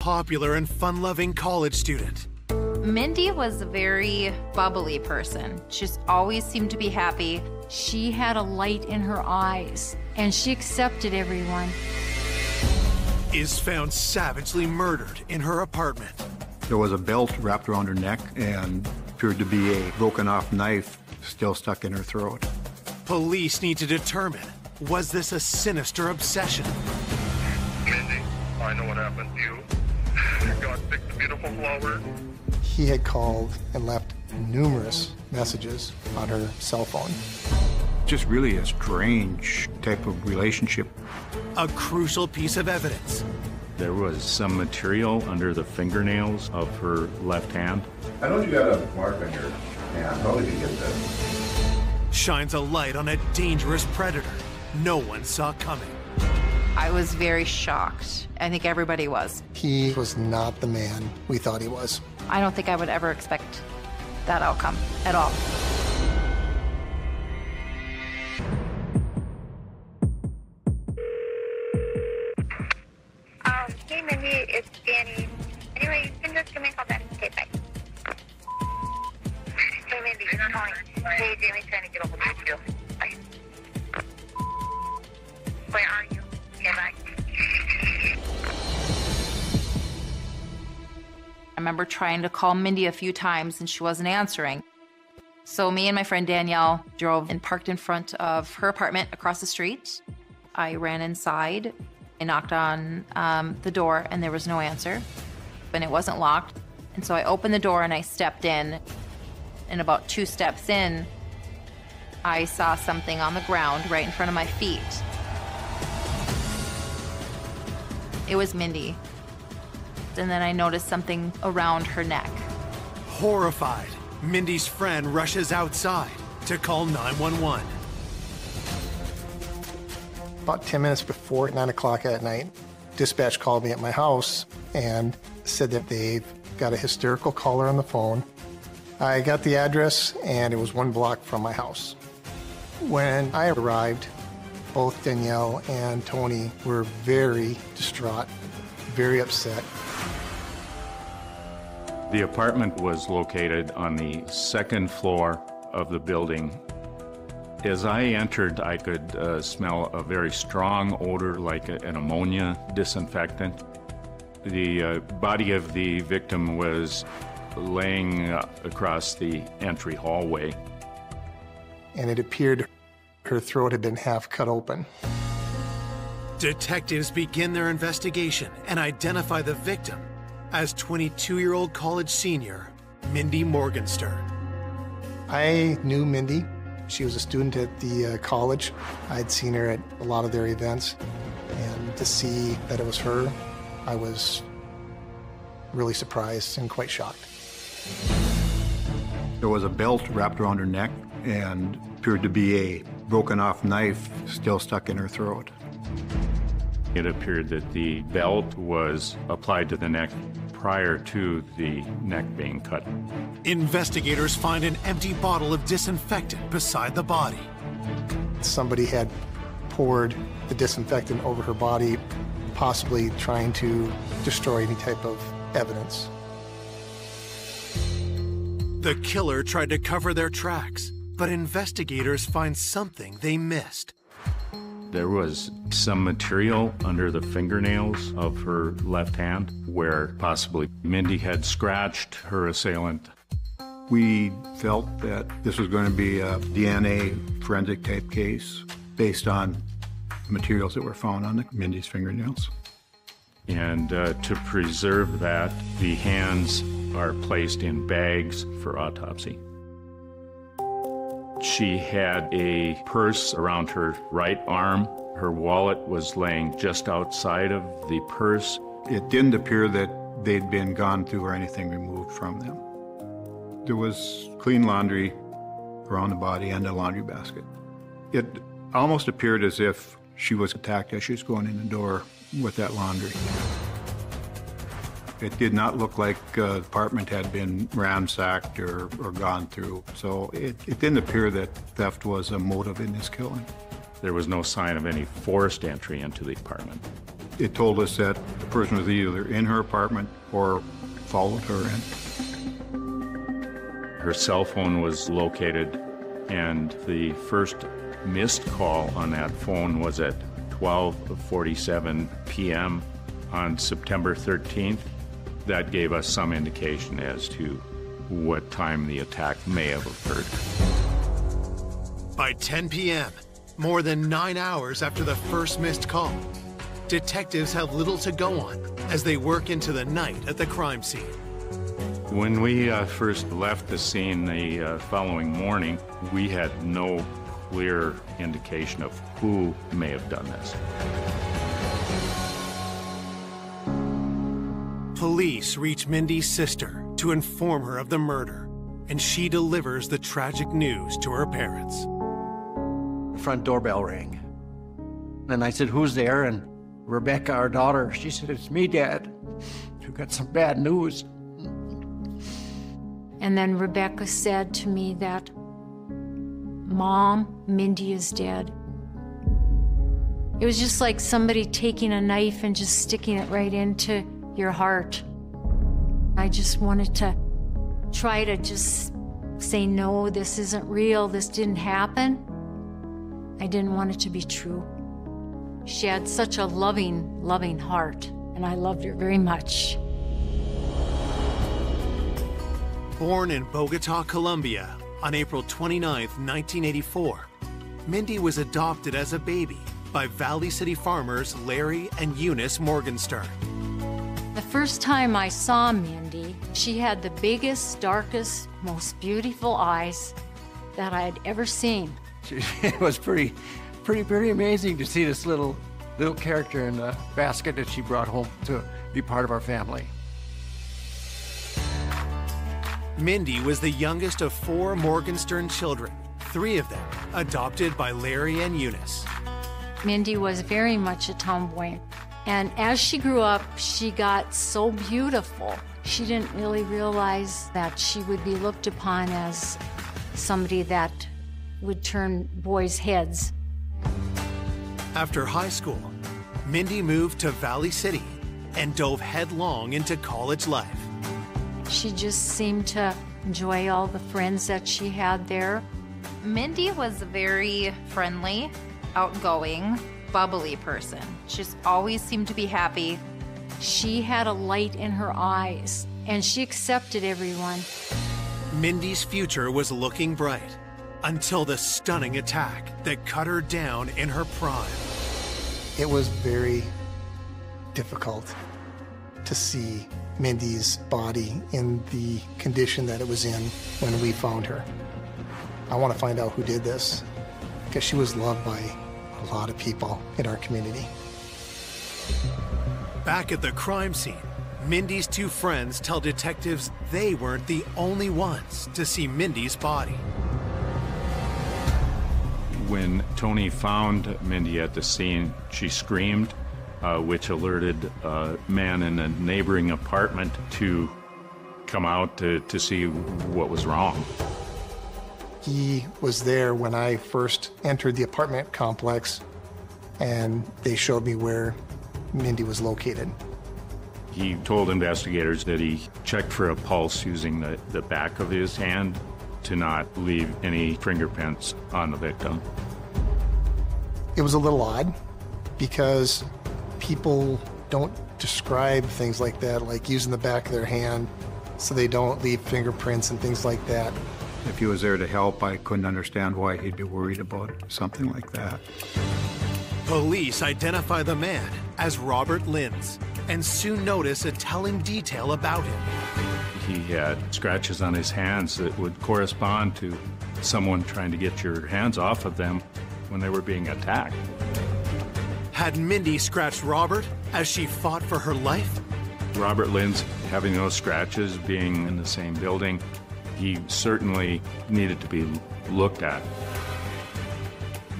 popular and fun-loving college student. Mindy was a very bubbly person. She just always seemed to be happy. She had a light in her eyes, and she accepted everyone. Is found savagely murdered in her apartment. There was a belt wrapped around her neck and appeared to be a broken-off knife still stuck in her throat. Police need to determine, was this a sinister obsession? Mindy, I know what happened to you. God picked the beautiful flower. He had called and left numerous messages on her cell phone. Just really a strange type of relationship. A crucial piece of evidence. There was some material under the fingernails of her left hand. I know you got a mark on your hand. How did you get that? Shines a light on a dangerous predator no one saw coming. I was very shocked. I think everybody was. He was not the man we thought he was. I don't think I would ever expect that outcome at all. Hey, Mindy, it's Danny. Anyway, you can just give me a call back. Okay, bye. Hey, Mindy, it's calling. Hey, Jamie's trying to get a hold of you. Bye. Where are you? Okay, bye. I remember trying to call Mindy a few times and she wasn't answering. So me and my friend Danielle drove and parked in front of her apartment across the street. I ran inside. I knocked on the door and there was no answer, and it wasn't locked. And so I opened the door and I stepped in, and about 2 steps in, I saw something on the ground right in front of my feet. It was Mindy. And then I noticed something around her neck. Horrified, Mindy's friend rushes outside to call 911. About 10 minutes before 9 o'clock at night, dispatch called me at my house and said that they've got a hysterical caller on the phone. I got the address and it was 1 block from my house. When I arrived, both Danielle and Tony were very distraught, very upset. The apartment was located on the 2nd floor of the building. As I entered, I could smell a very strong odor like an ammonia disinfectant. The body of the victim was laying across the entry hallway. And it appeared her throat had been half cut open. Detectives begin their investigation and identify the victim as 22-year-old college senior Mindy Morgenstern. I knew Mindy. She was a student at the college. I'd seen her at a lot of their events, and to see that it was her, I was really surprised and quite shocked. There was a belt wrapped around her neck and appeared to be a broken-off knife still stuck in her throat. It appeared that the belt was applied to the neck prior to the neck being cut. Investigators find an empty bottle of disinfectant beside the body. Somebody had poured the disinfectant over her body, possibly trying to destroy any type of evidence. The killer tried to cover their tracks, but investigators find something they missed. There was some material under the fingernails of her left hand where possibly Mindy had scratched her assailant. We felt that this was going to be a DNA forensic type case based on materials that were found on Mindy's fingernails. And to preserve that, the hands are placed in bags for autopsy. She had a purse around her right arm. Her wallet was laying just outside of the purse. It didn't appear that they'd been gone through or anything removed from them. There was clean laundry around the body and a laundry basket. It almost appeared as if she was attacked as she was going in the door with that laundry. It did not look like the apartment had been ransacked or gone through, so it didn't appear that theft was a motive in this killing. There was no sign of any forced entry into the apartment. It told us that the person was either in her apartment or followed her in. Her cell phone was located, and the first missed call on that phone was at 12:47 p.m. on September 13th. That gave us some indication as to what time the attack may have occurred. By 10 p.m., more than 9 hours after the first missed call, detectives have little to go on as they work into the night at the crime scene. When we first left the scene the following morning, we had no clear indication of who may have done this. Police reach Mindy's sister to inform her of the murder, and she delivers the tragic news to her parents. The front doorbell rang. And I said, "Who's there?" And Rebecca, our daughter, she said, "It's me, Dad. We've got some bad news." And then Rebecca said to me that, "Mom, Mindy is dead." It was just like somebody taking a knife and just sticking it right into your heart. I just wanted to try to just say, no, this isn't real, this didn't happen. I didn't want it to be true. She had such a loving, loving heart, and I loved her very much. Born in Bogota, Colombia, on April 29, 1984, Mindy was adopted as a baby by Valley City farmers Larry and Eunice Morgenstern. The first time I saw Mindy, she had the biggest, darkest, most beautiful eyes that I had ever seen. It was pretty amazing to see this little character in the basket that she brought home to be part of our family. Mindy was the youngest of 4 Morgenstern children, 3 of them adopted by Larry and Eunice. Mindy was very much a tomboy. And as she grew up, she got so beautiful. She didn't really realize that she would be looked upon as somebody that would turn boys' heads. After high school, Mindy moved to Valley City and dove headlong into college life. She just seemed to enjoy all the friends that she had there. Mindy was a very friendly, outgoing, bubbly person. She just always seemed to be happy. She had a light in her eyes, and she accepted everyone. Mindy's future was looking bright until the stunning attack that cut her down in her prime. It was very difficult to see Mindy's body in the condition that it was in when we found her. I want to find out who did this, because she was loved by a lot of people in our community. Back at the crime scene, Mindy's 2 friends tell detectives they weren't the only ones to see Mindy's body. When Tony found Mindy at the scene, she screamed, which alerted a man in a neighboring apartment to come out to see what was wrong. He was there when I first entered the apartment complex, and they showed me where Mindy was located. He told investigators that he checked for a pulse using the back of his hand to not leave any fingerprints on the victim. It was a little odd because people don't describe things like that, like using the back of their hand so they don't leave fingerprints and things like that. If he was there to help, I couldn't understand why he'd be worried about something like that. Police identify the man as Robert Linz and soon notice a telling detail about him. He had scratches on his hands that would correspond to someone trying to get your hands off of them when they were being attacked. Had Mindy scratched Robert as she fought for her life? Robert Linz, having those scratches, being in the same building, he certainly needed to be looked at.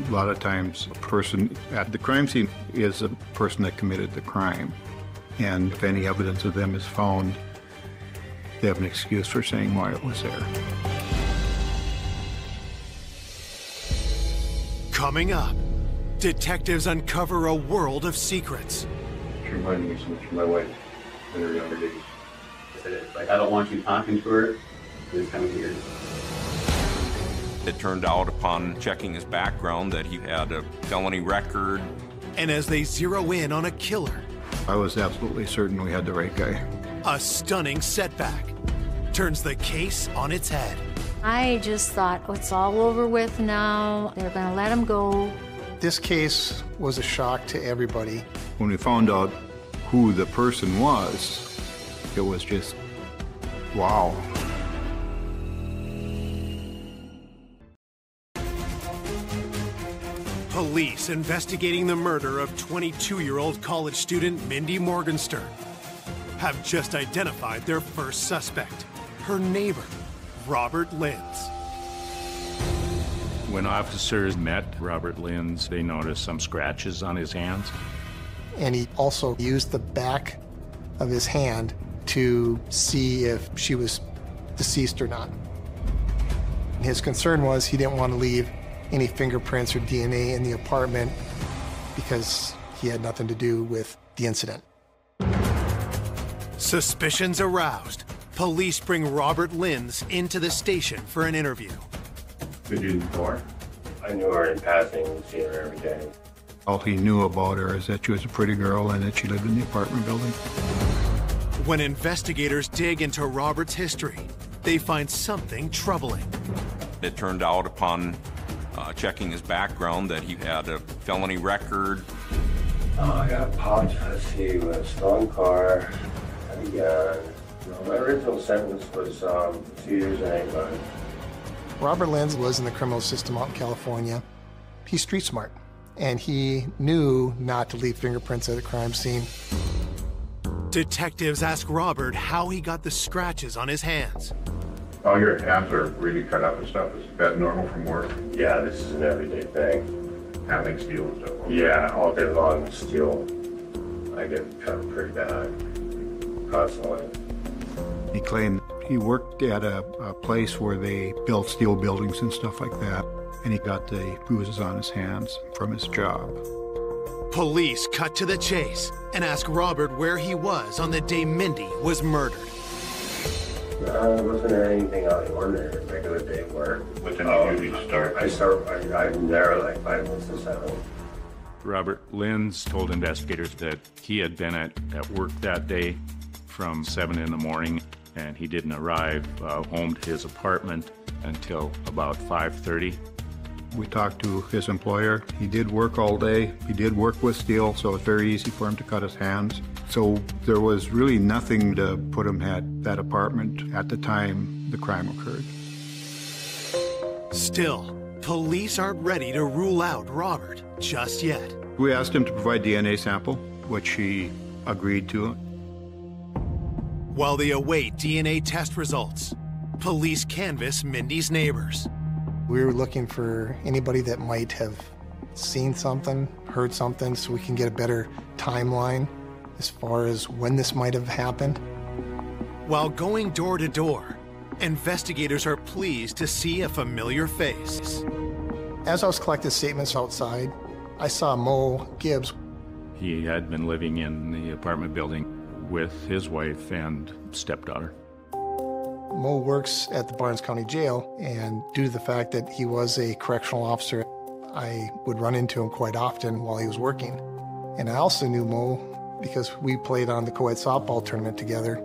A lot of times, a person at the crime scene is a person that committed the crime. And if any evidence of them is found, they have an excuse for saying why it was there. Coming up, detectives uncover a world of secrets. She reminded me so much of my wife in her younger days. It's like, I don't want you talking to her. It's kind of weird. It turned out upon checking his background that he had a felony record. And as they zero in on a killer, I was absolutely certain we had the right guy. a stunning setback turns the case on its head. I just thought, oh, it's all over with now. They're going to let him go. This case was a shock to everybody. When we found out who the person was, it was just, wow. Police investigating the murder of 22-year-old college student Mindy Morgenstern have just identified their first suspect, her neighbor, Robert Linz. When officers met Robert Linz, they noticed some scratches on his hands. And he also used the back of his hand to see if she was deceased or not. His concern was he didn't want to leave any fingerprints or DNA in the apartment because he had nothing to do with the incident. Suspicions aroused. Police bring Robert Linz into the station for an interview. Did you know her? I knew her in passing, see her every day. All he knew about her is that she was a pretty girl and that she lived in the apartment building. When investigators dig into Robert's history, they find something troubling. It turned out upon checking his background that he had a felony record. I got popped, let's see, with a stolen car, and gun. My original sentence was 2 years and 8 months. Robert Linz was in the criminal system out in California. He's street smart, and he knew not to leave fingerprints at a crime scene. Detectives ask Robert how he got the scratches on his hands. All your hands are really cut up and stuff. Is that normal from work? Yeah, this is an everyday thing. Handling steel and stuff? Yeah, all day long, steel. I get cut pretty bad, constantly. He claimed he worked at a place where they built steel buildings and stuff like that, and he got the bruises on his hands from his job. Police cut to the chase and ask Robert where he was on the day Mindy was murdered. No, it wasn't anything out of the ordinary, regular day work. What time do you usually start? I'm there like 5 minutes to 7. Robert Linz told investigators that he had been at work that day from 7 in the morning, and he didn't arrive home to his apartment until about 5:30. We talked to his employer. He did work all day. He did work with steel, so it's very easy for him to cut his hands. So there was really nothing to put him at that apartment at the time the crime occurred. Still, police aren't ready to rule out Robert just yet. We asked him to provide DNA sample, which he agreed to. While they await DNA test results, police canvass Mindy's neighbors. We were looking for anybody that might have seen something, heard something, so we can get a better timeline as far as when this might have happened. While going door to door, investigators are pleased to see a familiar face. As I was collecting statements outside, I saw Mo Gibbs. He had been living in the apartment building with his wife and stepdaughter. Mo works at the Barnes County Jail, and due to the fact that he was a correctional officer, I would run into him quite often while he was working. And I also knew Mo because we played on the co-ed softball tournament together.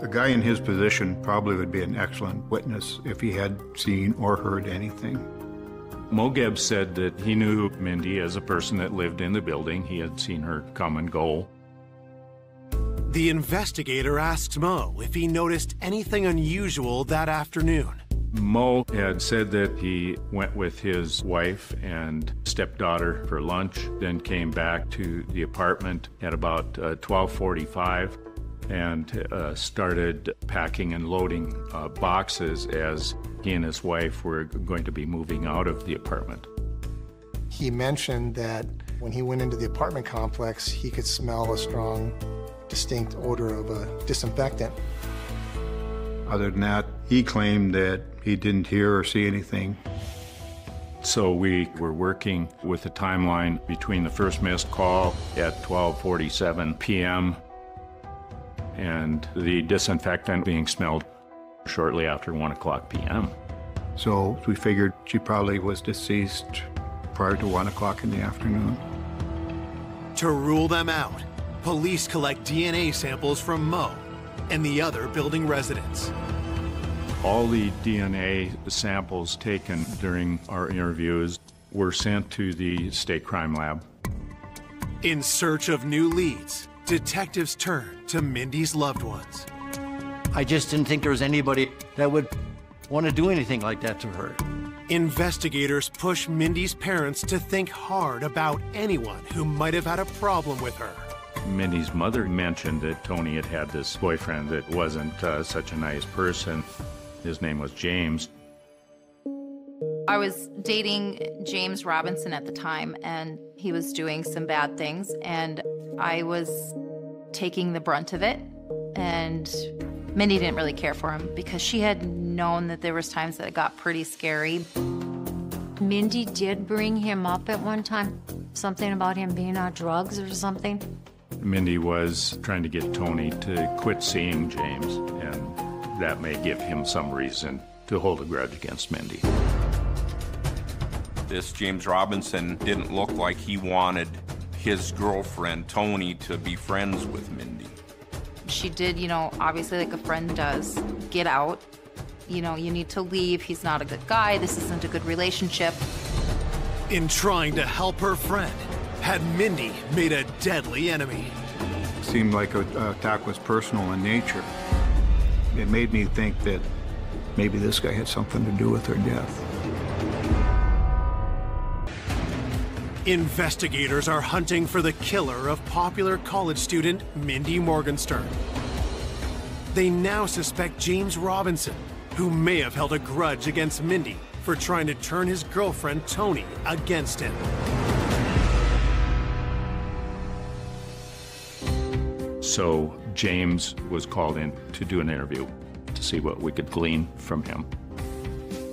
A guy in his position probably would be an excellent witness if he had seen or heard anything. Mo Gibbs said that he knew Mindy as a person that lived in the building. He had seen her come and go. The investigator asks Mo if he noticed anything unusual that afternoon. Mo had said that he went with his wife and stepdaughter for lunch, then came back to the apartment at about 12:45 and started packing and loading boxes as he and his wife were going to be moving out of the apartment. He mentioned that when he went into the apartment complex, he could smell a strong, distinct odor of a disinfectant. Other than that, he claimed that he didn't hear or see anything. So we were working with a timeline between the first missed call at 12:47 p.m. and the disinfectant being smelled shortly after 1 o'clock p.m. So we figured she probably was deceased prior to 1 o'clock in the afternoon. To rule them out, police collect DNA samples from Mo and the other building residents. All the DNA samples taken during our interviews were sent to the state crime lab. In search of new leads, detectives turn to Mindy's loved ones. I just didn't think there was anybody that would want to do anything like that to her. Investigators push Mindy's parents to think hard about anyone who might have had a problem with her. Mindy's mother mentioned that Tony had had this boyfriend that wasn't such a nice person. His name was James. I was dating James Robinson at the time, and he was doing some bad things, and I was taking the brunt of it. And Mindy didn't really care for him because she had known that there was times that it got pretty scary. Mindy did bring him up at one time, something about him being on drugs or something. Mindy was trying to get Tony to quit seeing James, and that may give him some reason to hold a grudge against Mindy. This James Robinson didn't look like he wanted his girlfriend, Tony, to be friends with Mindy. She did, obviously like a friend does, get out. You need to leave. He's not a good guy. This isn't a good relationship. In trying to help her friend, had Mindy made a deadly enemy. It seemed like an attack was personal in nature. It made me think that maybe this guy had something to do with her death. Investigators are hunting for the killer of popular college student Mindy Morgenstern. They now suspect James Robinson, who may have held a grudge against Mindy for trying to turn his girlfriend Tony against him. So James was called in to do an interview to see what we could glean from him.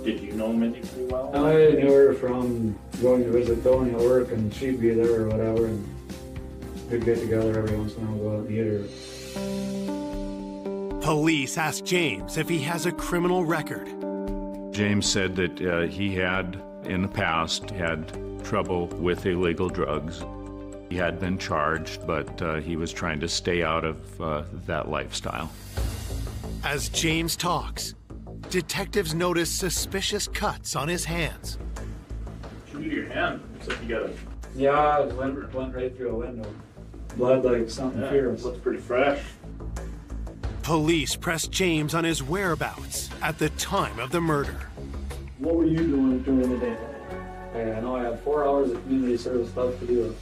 Did you know Mindy pretty well? I knew her from going to visit Tony at work, and she'd be there or whatever, and we'd get together every once in a while, go out and eat her. Police ask James if he has a criminal record. James said that he had, in the past, had trouble with illegal drugs. He had been charged, but he was trying to stay out of that lifestyle. As James talks, detectives notice suspicious cuts on his hands. Shoot your hand. Looks like you got a... Yeah, it went right through a window. Blood like something fierce. Looks pretty fresh. Police press James on his whereabouts at the time of the murder. What were you doing during the day? I know I had 4 hours of community service stuff to do.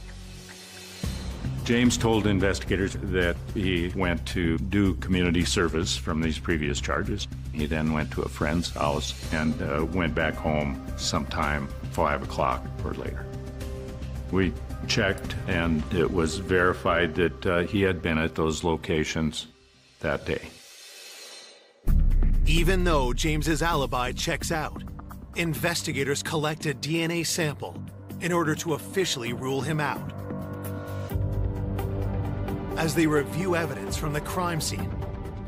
James told investigators that he went to do community service from these previous charges. He then went to a friend's house and went back home sometime 5 o'clock or later. We checked, and it was verified that he had been at those locations that day. Even though James's alibi checks out, investigators collect a DNA sample in order to officially rule him out. As they review evidence from the crime scene,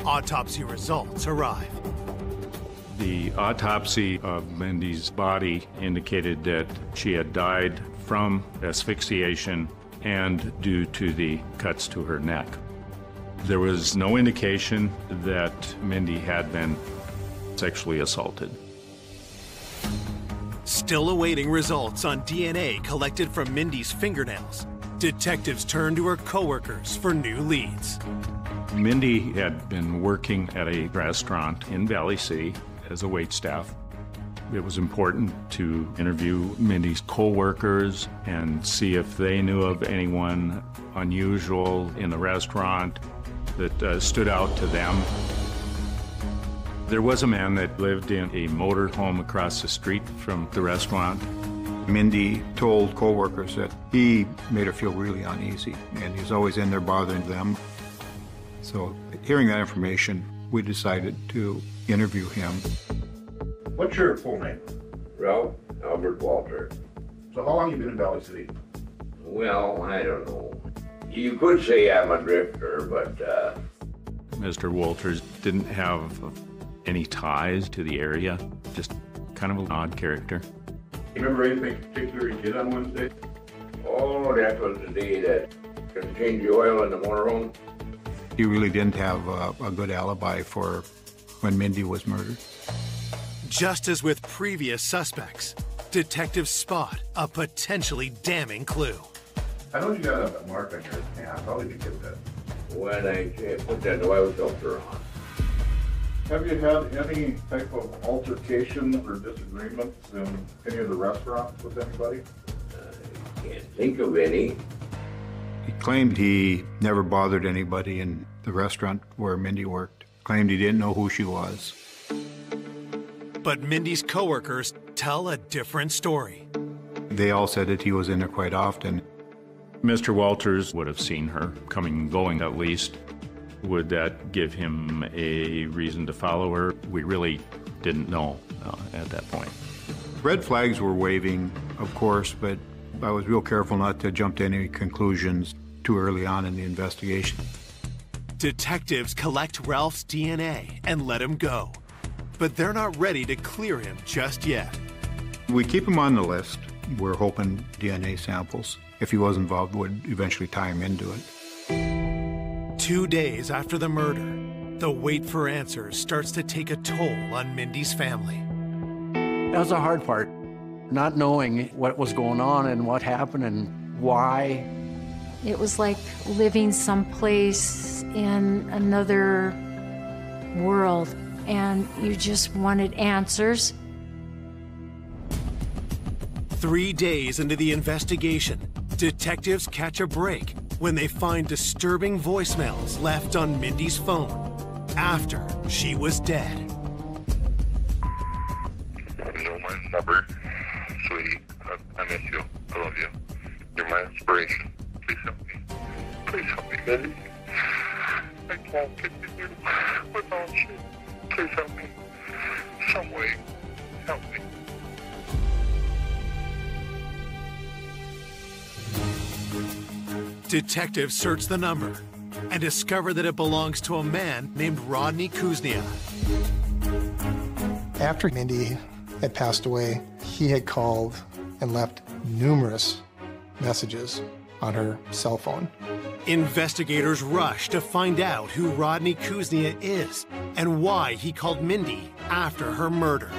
autopsy results arrive. The autopsy of Mindy's body indicated that she had died from asphyxiation and due to the cuts to her neck. There was no indication that Mindy had been sexually assaulted. Still awaiting results on DNA collected from Mindy's fingernails, detectives turn to her coworkers for new leads. Mindy had been working at a restaurant in Valley City as a waitstaff. It was important to interview Mindy's coworkers and see if they knew of anyone unusual in the restaurant that stood out to them. There was a man that lived in a motor home across the street from the restaurant. Mindy told coworkers that he made her feel really uneasy, and he was always in there bothering them. So, hearing that information, we decided to interview him. What's your full name? Ralph Albert Walter. So how long have you been in Valley City? Well, I don't know. You could say I'm a drifter, but Mr. Walters didn't have any ties to the area, just kind of an odd character. You remember anything particular he did on Wednesday? oh, that was the day that could change the oil in the motorhome. He really didn't have a good alibi for when Mindy was murdered. Just as with previous suspects, detectives spot a potentially damning clue. I know you got a mark on your hand. How did you get that? When I put that oil filter on. Have you had any type of altercation or disagreements in any of the restaurants with anybody? I can't think of any. He claimed he never bothered anybody in the restaurant where Mindy worked. Claimed he didn't know who she was. But Mindy's coworkers tell a different story. They all said that he was in there quite often. Mr. Walters would have seen her coming and going at least. Would that give him a reason to follow her? We really didn't know at that point. Red flags were waving, of course, but I was real careful not to jump to any conclusions too early on in the investigation. Detectives collect Ralph's DNA and let him go. But they're not ready to clear him just yet. We keep him on the list. We're hoping DNA samples, if he was involved, would eventually tie him into it. 2 days after the murder, the wait for answers starts to take a toll on Mindy's family. That was the hard part, not knowing what was going on and what happened and why. It was like living someplace in another world, and you just wanted answers. 3 days into the investigation, detectives catch a break when they find disturbing voicemails left on Mindy's phone after she was dead. You know my number, sweetie. I miss you. I love you. You're my inspiration. Please help me. Please help me, Mindy. I can't continue without you. Please help me. Some way, help me. Detectives search the number and discover that it belongs to a man named Rodney Kuznia. After Mindy had passed away, he had called and left numerous messages on her cell phone. Investigators rush to find out who Rodney Kuznia is and why he called Mindy after her murder.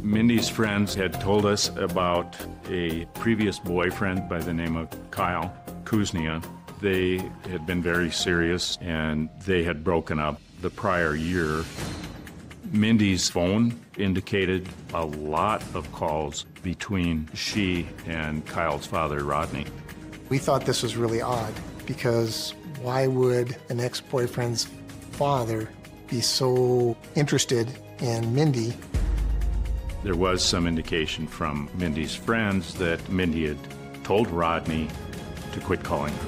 Mindy's friends had told us about a previous boyfriend by the name of Kyle Kuznia. They had been very serious and they had broken up the prior year. Mindy's phone indicated a lot of calls between she and Kyle's father, Rodney. We thought this was really odd because why would an ex-boyfriend's father be so interested in Mindy? There was some indication from Mindy's friends that Mindy had told Rodney to quit calling her.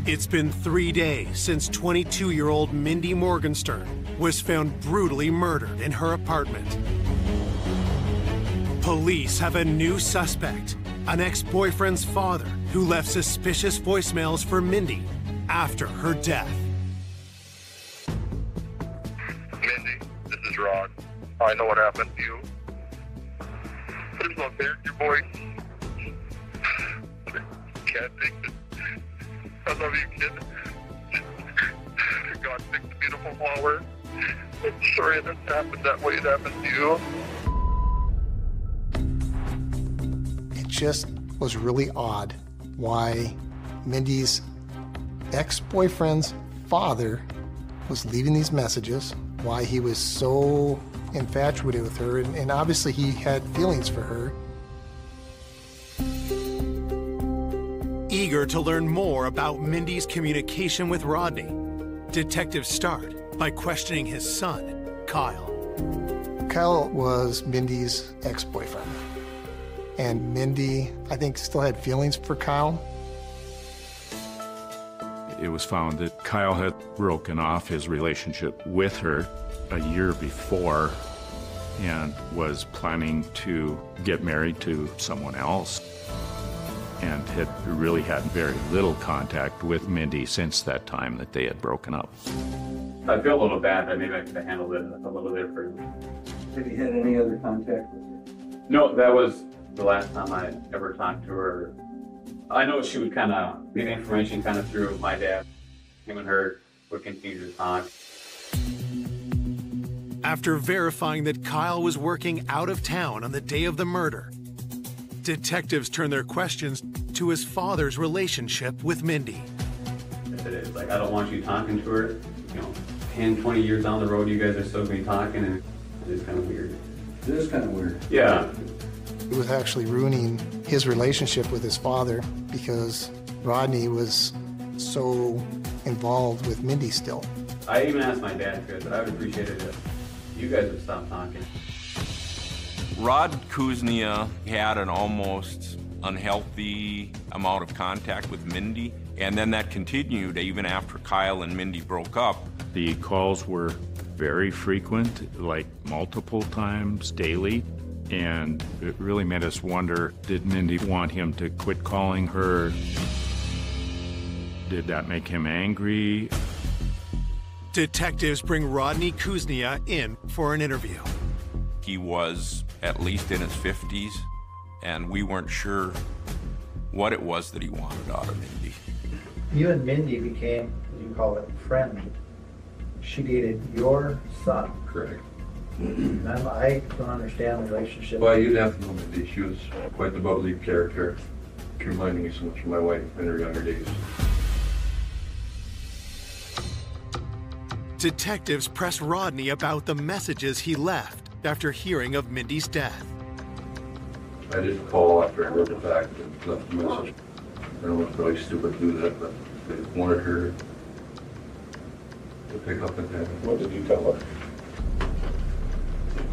It's been 3 days since 22-year-old Mindy Morgenstern was found brutally murdered in her apartment. Police have a new suspect, an ex-boyfriend's father who left suspicious voicemails for Mindy after her death. Mindy, this is Rod. I know what happened to you. Please don't hear your voice. Can't take it. I love you, kid. God picked a beautiful flower. I'm sorry that happened that way. It happened to you. It just was really odd why Mindy's ex-boyfriend's father was leaving these messages, why he was so infatuated with her, and obviously he had feelings for her. Eager to learn more about Mindy's communication with Rodney, detectives start by questioning his son, Kyle. Kyle was Mindy's ex-boyfriend, and Mindy, I think, still had feelings for Kyle. It was found that Kyle had broken off his relationship with her a year before and was planning to get married to someone else, and had really had very little contact with Mindy since that time that they had broken up. I feel a little bad that maybe I could have handled it a little different. Have you had any other contact with her? No, that was the last time I ever talked to her. I know she would kind of get information kind of through my dad. Him and her would continue to talk. After verifying that Kyle was working out of town on the day of the murder, detectives turned their questions to his father's relationship with Mindy. It's like, I don't want you talking to her. You know, 10, 20 years down the road, you guys are still going to be talking, and it's kind of weird. It is kind of weird. Yeah. It was actually ruining his relationship with his father because Rodney was so involved with Mindy still. I even asked my dad to, but I would appreciate it if you guys would stop talking. Rod Kuznia had an almost unhealthy amount of contact with Mindy, and then that continued even after Kyle and Mindy broke up. The calls were very frequent, like multiple times daily, and it really made us wonder, did Mindy want him to quit calling her? Did that make him angry? Detectives bring Rodney Kuznia in for an interview. He was at least in his 50s, and we weren't sure what it was that he wanted out of Mindy. You and Mindy became, as you call it, friends. She dated your son. Correct. I don't understand the relationship. Well, you'd have to know Mindy. She was quite the bubbly character. She reminded me so much of my wife in her younger days. Detectives press Rodney about the messages he left after hearing of Mindy's death. I did call after I heard the fact and left a message. I know it's really stupid to do that, but I wanted her to pick up and have it. What did you tell her?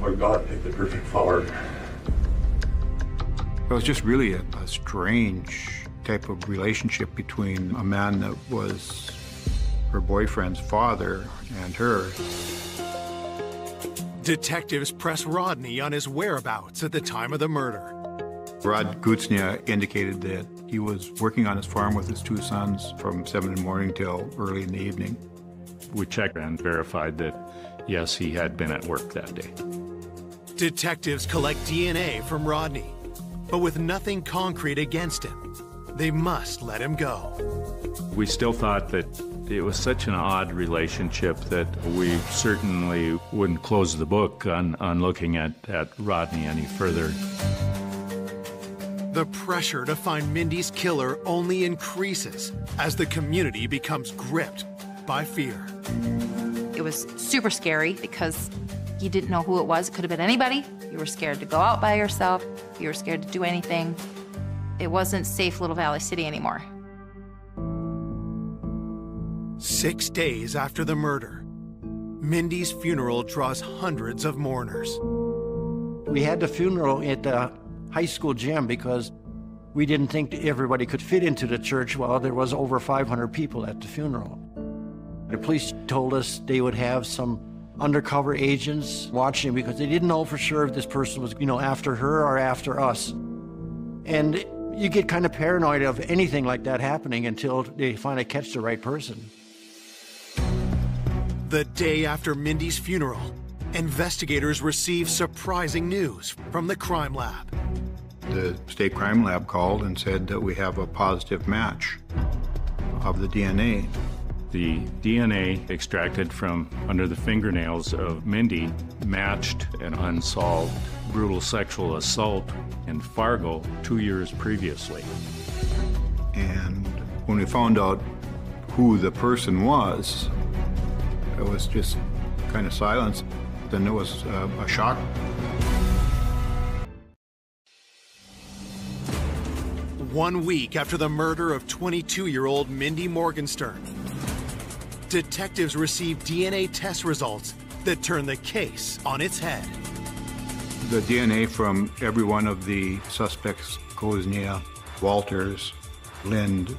Oh, God picked the perfect flower. It was just really a strange type of relationship between a man that was her boyfriend's father and her. Detectives press Rodney on his whereabouts at the time of the murder. Rod Gutznia indicated that he was working on his farm with his two sons from 7 in the morning till early in the evening. We checked and verified that, yes, he had been at work that day. Detectives collect DNA from Rodney, but with nothing concrete against him, they must let him go. We still thought that it was such an odd relationship that we certainly wouldn't close the book on looking at Rodney any further. The pressure to find Mindy's killer only increases as the community becomes gripped by fear. It was super scary because you didn't know who it was. It could have been anybody. You were scared to go out by yourself. You were scared to do anything. It wasn't safe Little Valley City anymore. 6 days after the murder, Mindy's funeral draws hundreds of mourners. We had the funeral at the high school gym because we didn't think everybody could fit into the church. Well, there was over 500 people at the funeral. The police told us they would have some undercover agents watching because they didn't know for sure if this person was, after her or after us. And you get kind of paranoid of anything like that happening until they finally catch the right person. The day after Mindy's funeral, investigators receive surprising news from the crime lab. The state crime lab called and said that we have a positive match of the DNA. The DNA extracted from under the fingernails of Mindy matched an unsolved brutal sexual assault in Fargo 2 years previously. And when we found out who the person was, it was just kind of silence. Then it was a shock. One week after the murder of 22-year-old Mindy Morgenstern, detectives received DNA test results that turn the case on its head. The DNA from every one of the suspects, Koznia, Walters, Lind,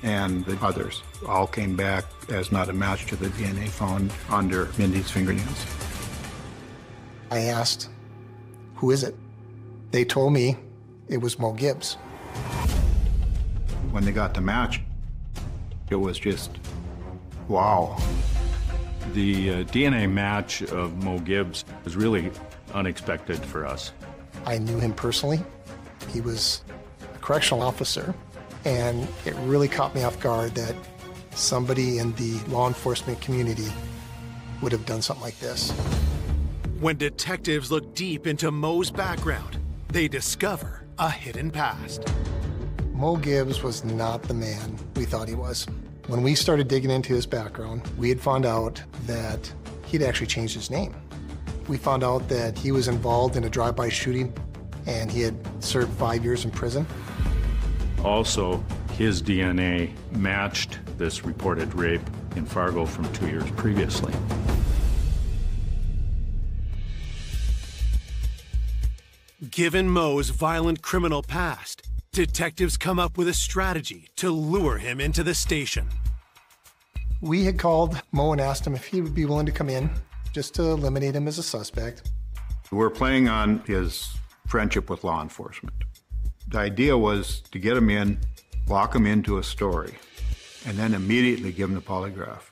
and the others all came back as not a match to the DNA found under Mindy's fingernails. I asked, who is it? They told me it was Mo Gibbs. When they got the match, it was just, wow. The DNA match of Mo Gibbs was really unexpected for us. I knew him personally. He was a correctional officer, and it really caught me off guard that somebody in the law enforcement community would have done something like this. When detectives look deep into Mo's background, they discover a hidden past. Mo Gibbs was not the man we thought he was. When we started digging into his background, we had found out that he'd actually changed his name. We found out that he was involved in a drive-by shooting, and he had served 5 years in prison. Also, his DNA matched this reported rape in Fargo from 2 years previously. Given Mo's violent criminal past, detectives come up with a strategy to lure him into the station. We had called Mo and asked him if he would be willing to come in, just to eliminate him as a suspect. We're playing on his friendship with law enforcement. The idea was to get him in, lock him into a story, and then immediately give him the polygraph.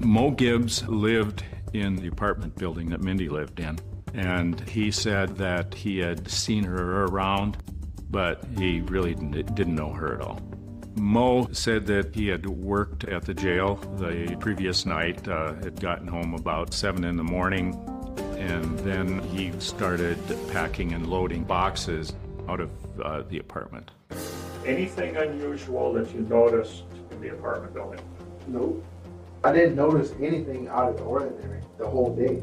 Mo Gibbs lived in the apartment building that Mindy lived in, and he said that he had seen her around, but he really didn't know her at all. Mo said that he had worked at the jail the previous night, had gotten home about 7 in the morning, and then he started packing and loading boxes out of the apartment. Anything unusual that you noticed in the apartment building? Nope. I didn't notice anything out of the ordinary the whole day.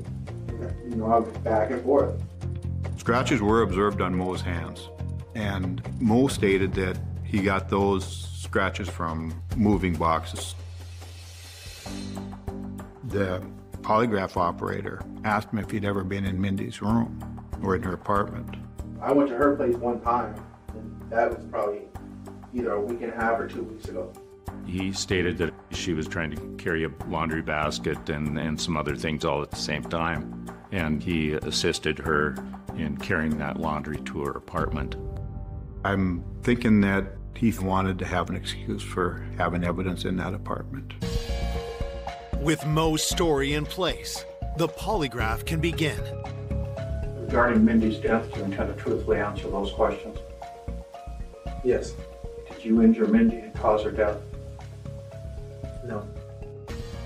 You know, I was back and forth. Scratches were observed on Mo's hands, and Mo stated that he got those scratches from moving boxes. The polygraph operator asked him if he'd ever been in Mindy's room or in her apartment. I went to her place one time, and that was probably either a week and a half or 2 weeks ago. He stated that she was trying to carry a laundry basket and some other things all at the same time, and he assisted her in carrying that laundry to her apartment. I'm thinking that he wanted to have an excuse for having evidence in that apartment. With Mo's story in place, the polygraph can begin. Regarding Mindy's death, do you intend to truthfully answer those questions? Yes. Did you injure Mindy and cause her death? No.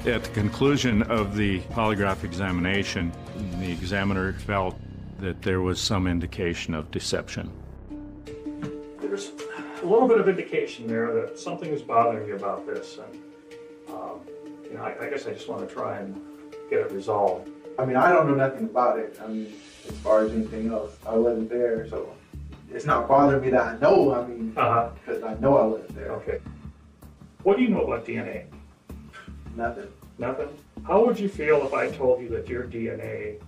At the conclusion of the polygraph examination, the examiner felt that there was some indication of deception. There's a little bit of indication there that something is bothering you about this, and I guess I just want to try and get it resolved. I mean, I don't know nothing about it. I mean, as far as anything else, I wasn't there, so it's not bothering me that I know. I mean, because I know I wasn't there. Okay. What do you know about DNA? Nothing. Nothing? How would you feel if I told you that your DNA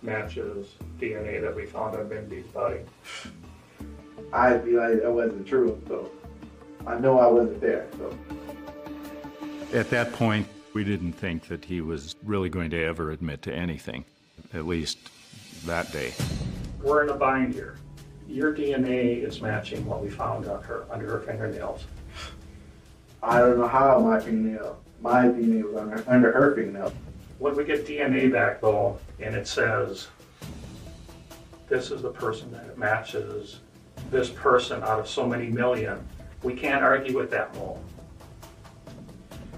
matches DNA that we found on Mindy's body? I'd be like, that wasn't true, so I know I wasn't there, so. At that point, we didn't think that he was really going to ever admit to anything, at least that day. We're in a bind here. Your DNA is matching what we found on her, under her fingernails. I don't know how my DNA was under her fingernail. When we get DNA back though, and it says, this is the person that matches this person out of so many million, we can't argue with that, Mo.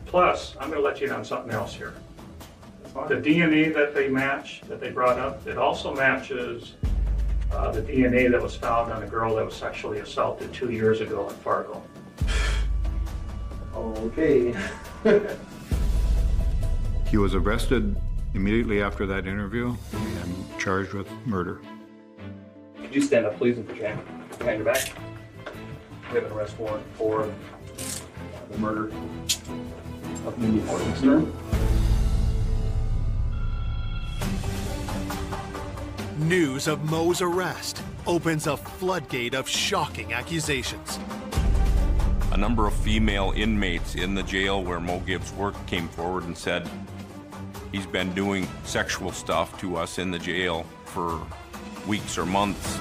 Plus, I'm going to let you in on something else here. The DNA that they match, that they brought up, it also matches the DNA that was found on a girl that was sexually assaulted 2 years ago in Fargo. Okay. He was arrested immediately after that interview and charged with murder. Could you stand up, please, and put your hand behind your back? We have an arrest warrant for the murder of Mindy Morgenstern. News of Mo's arrest opens a floodgate of shocking accusations. A number of female inmates in the jail where Mo Gibbs worked came forward and said he's been doing sexual stuff to us in the jail for weeks or months.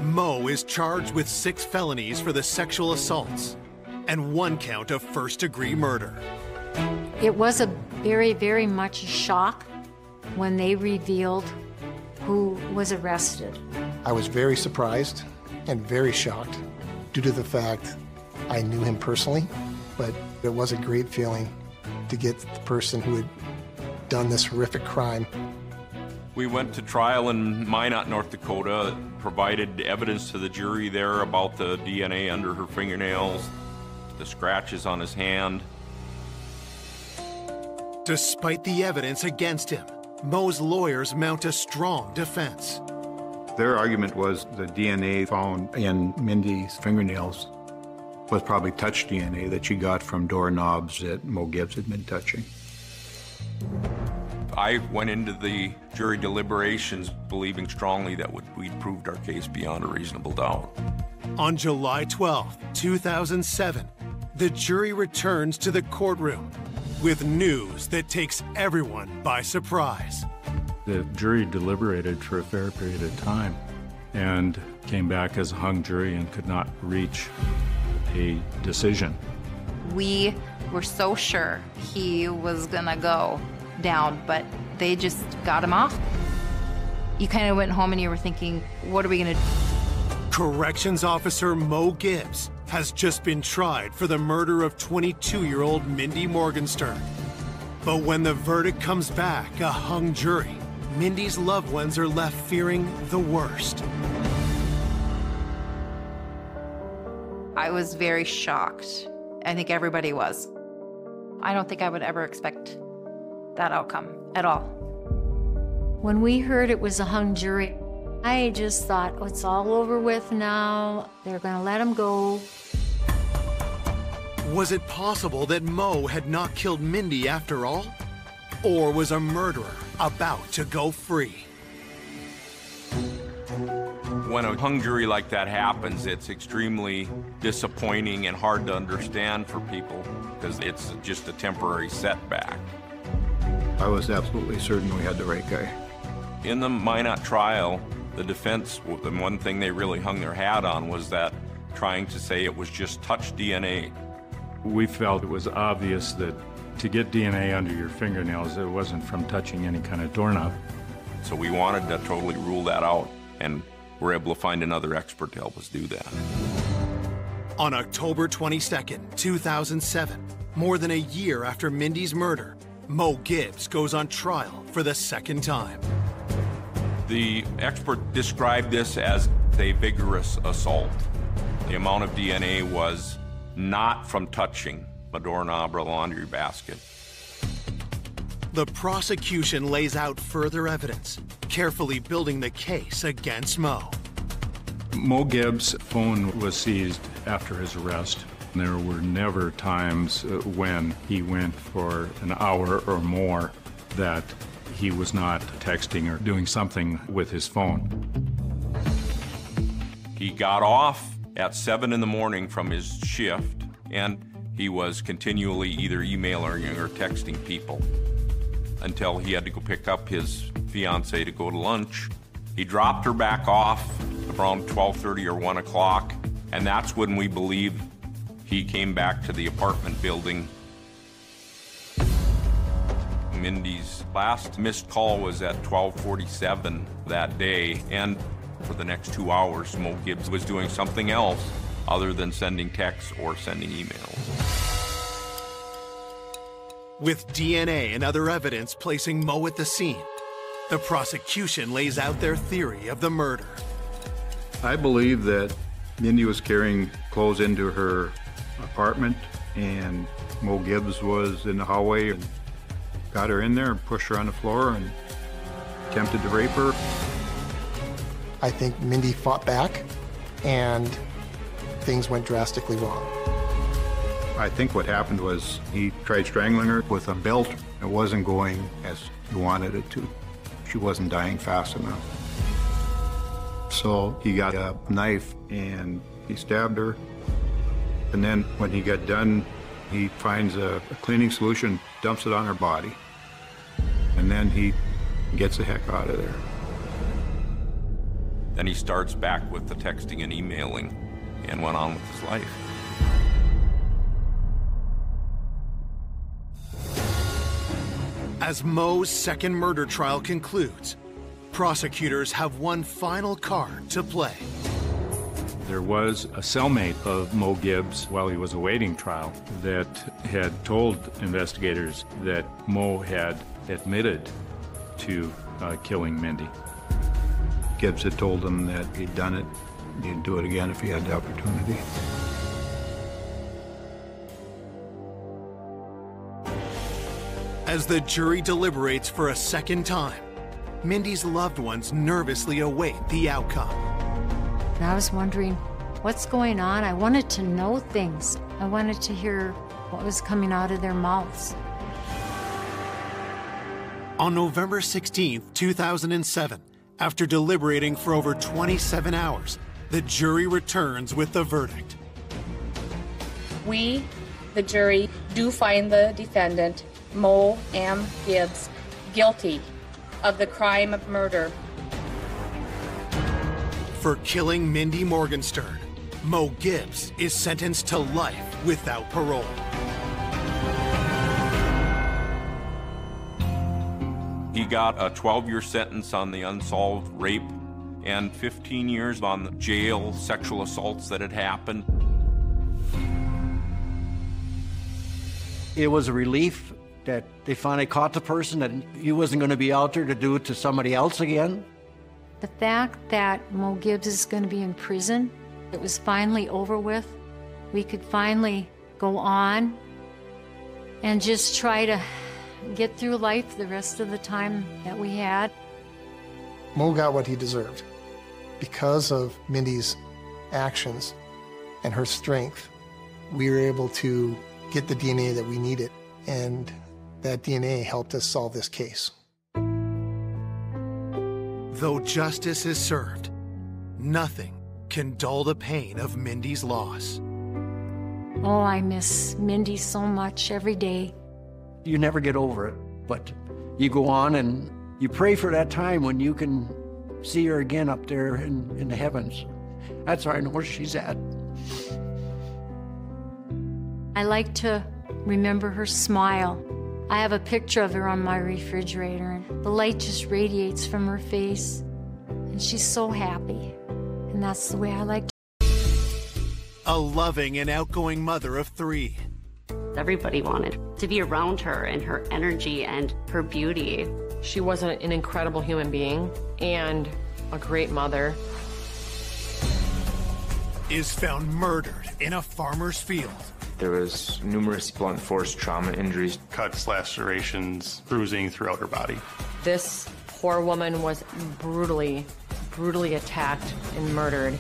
Mo is charged with 6 felonies for the sexual assaults and 1 count of first-degree murder. It was a very, very much a shock when they revealed who was arrested. I was very surprised and very shocked due to the fact I knew him personally, but it was a great feeling to get the person who had done this horrific crime. We went to trial in Minot, North Dakota, provided evidence to the jury there about the DNA under her fingernails, the scratches on his hand. Despite the evidence against him, Mo's lawyers mount a strong defense. Their argument was the DNA found in Mindy's fingernails was probably touch DNA that she got from doorknobs that Mo Gibbs had been touching. I went into the jury deliberations believing strongly that we'd proved our case beyond a reasonable doubt. On July 12, 2007, the jury returns to the courtroom with news that takes everyone by surprise. The jury deliberated for a fair period of time and came back as a hung jury and could not reach a decision. We were so sure he was gonna go down, but they just got him off. You kind of went home and you were thinking, what are we gonna do? Corrections officer Mo Gibbs has just been tried for the murder of 22-year-old Mindy Morgenstern. But when the verdict comes back, a hung jury, Mindy's loved ones are left fearing the worst. I was very shocked. I think everybody was. I don't think I would ever expect that outcome at all. When we heard it was a hung jury, I just thought, oh, it's all over with now. They're gonna let him go. Was it possible that Mo had not killed Mindy after all? Or was a murderer about to go free? When a hung jury like that happens, it's extremely disappointing and hard to understand for people because it's just a temporary setback. I was absolutely certain we had the right guy. In the Minot trial, the defense, the one thing they really hung their hat on was that trying to say it was just touch DNA. We felt it was obvious that to get DNA under your fingernails, it wasn't from touching any kind of doorknob. So we wanted to totally rule that out, and we're able to find another expert to help us do that. On October 22nd, 2007, more than a year after Mindy's murder, Mo Gibbs goes on trial for the second time. The expert described this as a vigorous assault. The amount of DNA was not from touching a doorknob or a laundry basket. The prosecution lays out further evidence, carefully building the case against Mo. Mo Gibbs' phone was seized after his arrest. There were never times when he went for an hour or more that he was not texting or doing something with his phone. He got off at 7 in the morning from his shift, and he was continually either emailing or texting people until he had to go pick up his fiancée to go to lunch. He dropped her back off around 12:30 or 1 o'clock, and that's when we believe he came back to the apartment building. Mindy's last missed call was at 12:47 that day, and for the next 2 hours, Mo Gibbs was doing something else other than sending texts or sending emails. With DNA and other evidence placing Mo at the scene, the prosecution lays out their theory of the murder. I believe that Mindy was carrying clothes into her apartment, and Mo Gibbs was in the hallway and got her in there and pushed her on the floor and attempted to rape her. I think Mindy fought back, and things went drastically wrong. I think what happened was he tried strangling her with a belt. It wasn't going as he wanted it to. She wasn't dying fast enough. So he got a knife and he stabbed her. And then when he got done, he finds a cleaning solution, dumps it on her body. And then he gets the heck out of there. Then he starts back with the texting and emailing and went on with his life. As Mo's second murder trial concludes, prosecutors have one final card to play. There was a cellmate of Mo Gibbs while he was awaiting trial that had told investigators that Mo had admitted to killing Mindy. Gibbs had told him that he'd done it. He'd do it again if he had the opportunity. As the jury deliberates for a second time, Mindy's loved ones nervously await the outcome. And I was wondering, what's going on? I wanted to know things. I wanted to hear what was coming out of their mouths. On November 16, 2007, after deliberating for over 27 hours, the jury returns with the verdict. We, the jury, do find the defendant, Mo M. Gibbs, guilty of the crime of murder. For killing Mindy Morgenstern, Mo Gibbs is sentenced to life without parole. He got a 12-year sentence on the unsolved rape and 15 years on the jail sexual assaults that had happened. It was a relief that they finally caught the person, that he wasn't going to be out there to do it to somebody else again. The fact that Mo Gibbs is going to be in prison, it was finally over with. We could finally go on and just try to get through life the rest of the time that we had. Mo got what he deserved. Because of Mindy's actions and her strength, we were able to get the DNA that we needed, and that DNA helped us solve this case. Though justice is served, nothing can dull the pain of Mindy's loss. Oh, I miss Mindy so much every day. You never get over it, but you go on and you pray for that time when you can see her again up there in the heavens. That's where I know where she's at. I like to remember her smile. I have a picture of her on my refrigerator, and the light just radiates from her face, and she's so happy, and that's the way I like to. A loving and outgoing mother of 3. Everybody wanted to be around her and her energy and her beauty. She was an incredible human being and a great mother. Is found murdered in a farmer's field. There was numerous blunt force trauma injuries. Cuts, lacerations, bruising throughout her body. This poor woman was brutally attacked and murdered.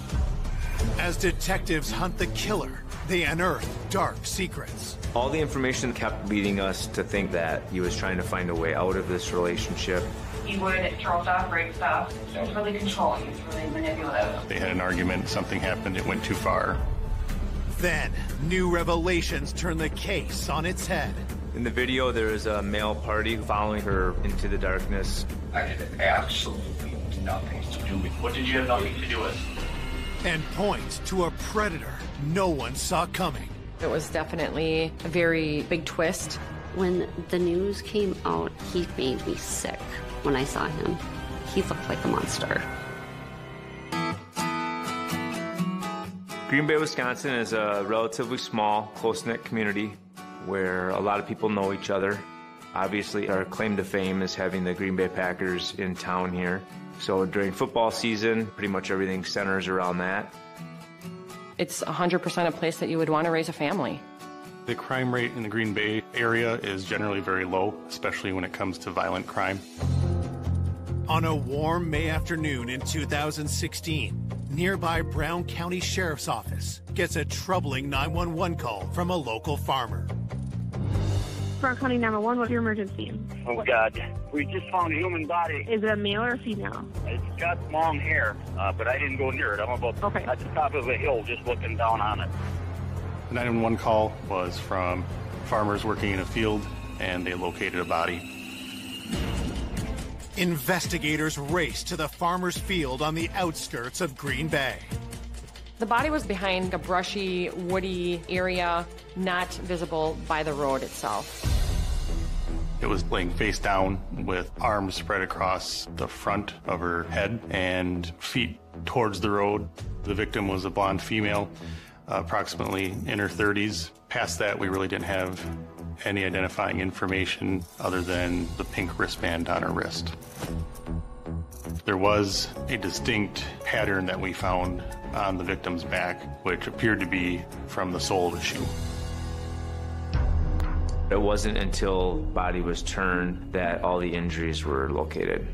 As detectives hunt the killer, they unearth dark secrets. All the information kept leading us to think that he was trying to find a way out of this relationship. He would throw stuff, break stuff. He was really controlling. He was really manipulative. They had an argument, something happened, it went too far. Then, new revelations turn the case on its head. In the video, there is a male party following her into the darkness. I had absolutely nothing to do with. What did you have nothing to do with? And point to a predator no one saw coming. It was definitely a very big twist. When the news came out, he made me sick when I saw him. He looked like a monster. Green Bay, Wisconsin is a relatively small, close-knit community where a lot of people know each other. Obviously, our claim to fame is having the Green Bay Packers in town here. So during football season, pretty much everything centers around that. It's 100% a place that you would want to raise a family. The crime rate in the Green Bay area is generally very low, especially when it comes to violent crime. On a warm May afternoon in 2016, nearby Brown County Sheriff's Office gets a troubling 911 call from a local farmer. Brown County 911, what's your emergency? Oh, God. We just found a human body. Is it a male or a female? It's got long hair, but I didn't go near it. I'm about at the top of a hill just looking down on it. The 911 call was from farmers working in a field, and they located a body. Investigators raced to the farmer's field on the outskirts of Green Bay. The body was behind a brushy, woody area, not visible by the road itself. It was laying face down with arms spread across the front of her head and feet towards the road. The victim was a blonde female, approximately in her 30s. Past that, we really didn't have any identifying information other than the pink wristband on her wrist. There was a distinct pattern that we found on the victim's back, which appeared to be from the sole of the shoe. It wasn't until the body was turned that all the injuries were located.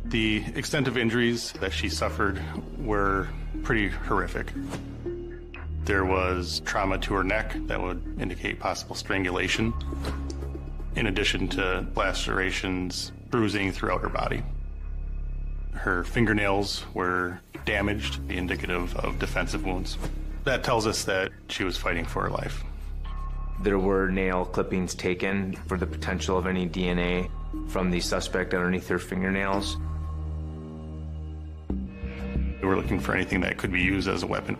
The extent of injuries that she suffered were pretty horrific. There was trauma to her neck that would indicate possible strangulation, in addition to lacerations, bruising throughout her body. Her fingernails were damaged, indicative of defensive wounds. That tells us that she was fighting for her life. There were nail clippings taken for the potential of any DNA from the suspect underneath her fingernails. We were looking for anything that could be used as a weapon.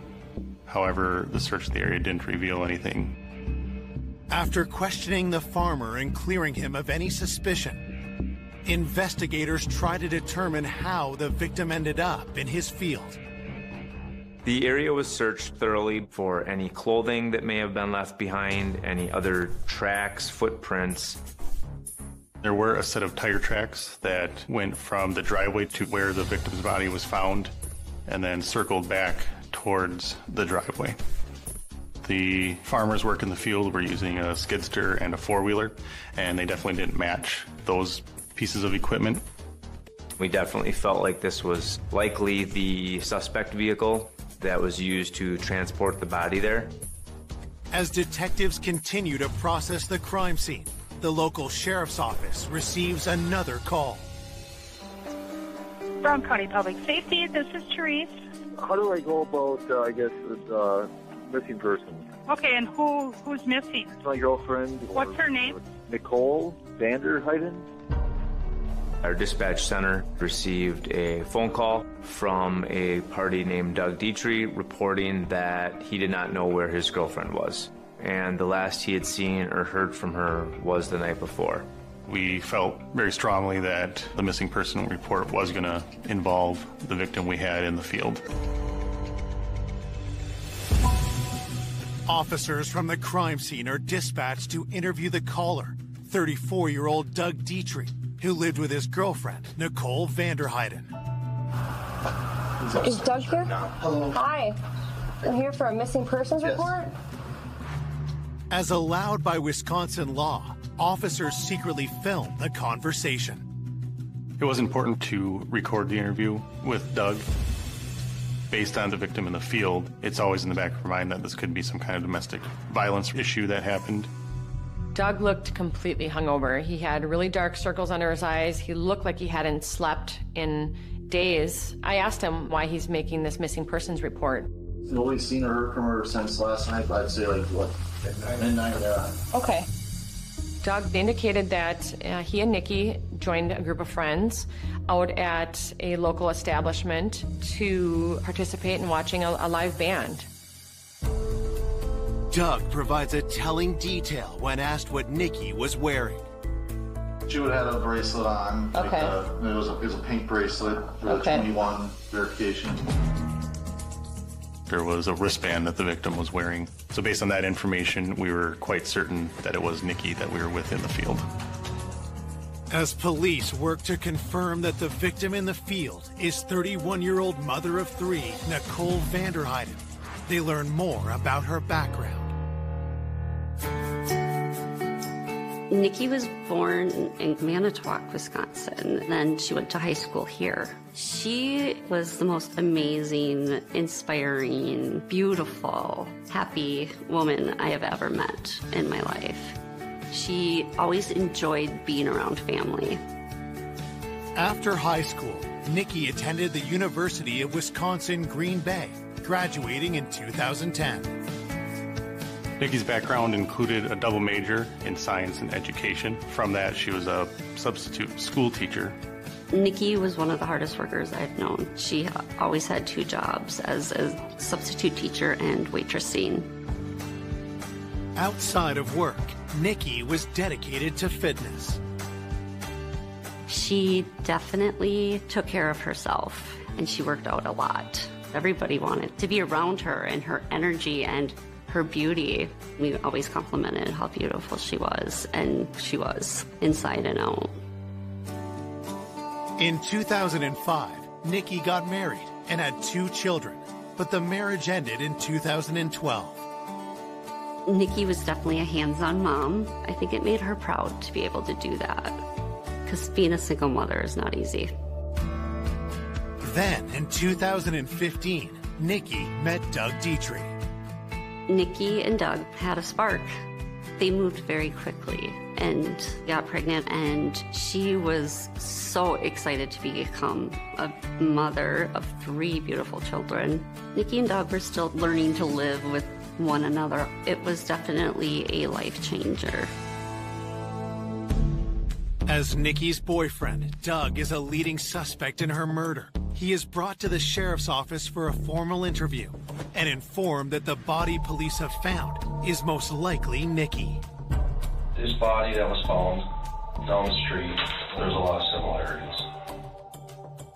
However, the search of the area didn't reveal anything. After questioning the farmer and clearing him of any suspicion, investigators try to determine how the victim ended up in his field. The area was searched thoroughly for any clothing that may have been left behind, any other tracks, footprints. There were a set of tire tracks that went from the driveway to where the victim's body was found and then circled back towards the driveway. The farmers work in the field were using a skid steer and a four-wheeler, and they definitely didn't match those pieces of equipment. We definitely felt like this was likely the suspect vehicle that was used to transport the body there. As detectives continue to process the crime scene, the local sheriff's office receives another call. Brown County Public Safety, this is Therese. How do I go about, with missing persons? Okay, and who's missing? My girlfriend. What's her name? Nicole Vanderheiden. Our dispatch center received a phone call from a party named Doug Dietrich reporting that he did not know where his girlfriend was. And the last he had seen or heard from her was the night before. We felt very strongly that the missing person report was going to involve the victim we had in the field. Officers from the crime scene are dispatched to interview the caller, 34-year-old Doug Dietrich, who lived with his girlfriend, Nicole Vanderheiden. Is Doug here? Hello. Hi. I'm here for a missing persons report. As allowed by Wisconsin law, officers secretly film the conversation. It was important to record the interview with Doug. Based on the victim in the field, it's always in the back of our mind that this could be some kind of domestic violence issue that happened. Doug looked completely hungover. He had really dark circles under his eyes. He looked like he hadn't slept in days. I asked him why he's making this missing persons report. Nobody's seen or heard from her since last night, but I'd say midnight. Okay. Doug indicated that he and Nikki joined a group of friends out at a local establishment to participate in watching a live band. Doug provides a telling detail when asked what Nikki was wearing. She would have had a bracelet on. Okay. It was a pink bracelet for the 21 verification. There was a wristband that the victim was wearing. So based on that information, we were quite certain that it was Nikki that we were with in the field. As police work to confirm that the victim in the field is 31-year-old mother of three, Nicole Vanderheiden, they learn more about her background. Nikki was born in Manitowoc, Wisconsin. Then she went to high school here. She was the most amazing, inspiring, beautiful, happy woman I have ever met in my life. She always enjoyed being around family. After high school, Nikki attended the University of Wisconsin-Green Bay, graduating in 2010. Nikki's background included a double major in science and education. From that, she was a substitute school teacher. Nikki was one of the hardest workers I've known. She always had 2 jobs as a substitute teacher and waitressing. Outside of work, Nikki was dedicated to fitness. She definitely took care of herself, and she worked out a lot. Everybody wanted to be around her and her energy and her beauty. We always complimented how beautiful she was, and she was inside and out. In 2005, Nikki got married and had 2 children, but the marriage ended in 2012. Nikki was definitely a hands-on mom. I think it made her proud to be able to do that, because being a single mother is not easy. Then, in 2015, Nikki met Doug Dietrich. Nikki and Doug had a spark. They moved very quickly and got pregnant, and she was so excited to become a mother of 3 beautiful children. Nikki and Doug were still learning to live with one another. It was definitely a life changer. As Nikki's boyfriend, Doug is a leading suspect in her murder. He is brought to the sheriff's office for a formal interview and informed that the body police have found is most likely Nikki. This body that was found down the street, there's a lot of similarities.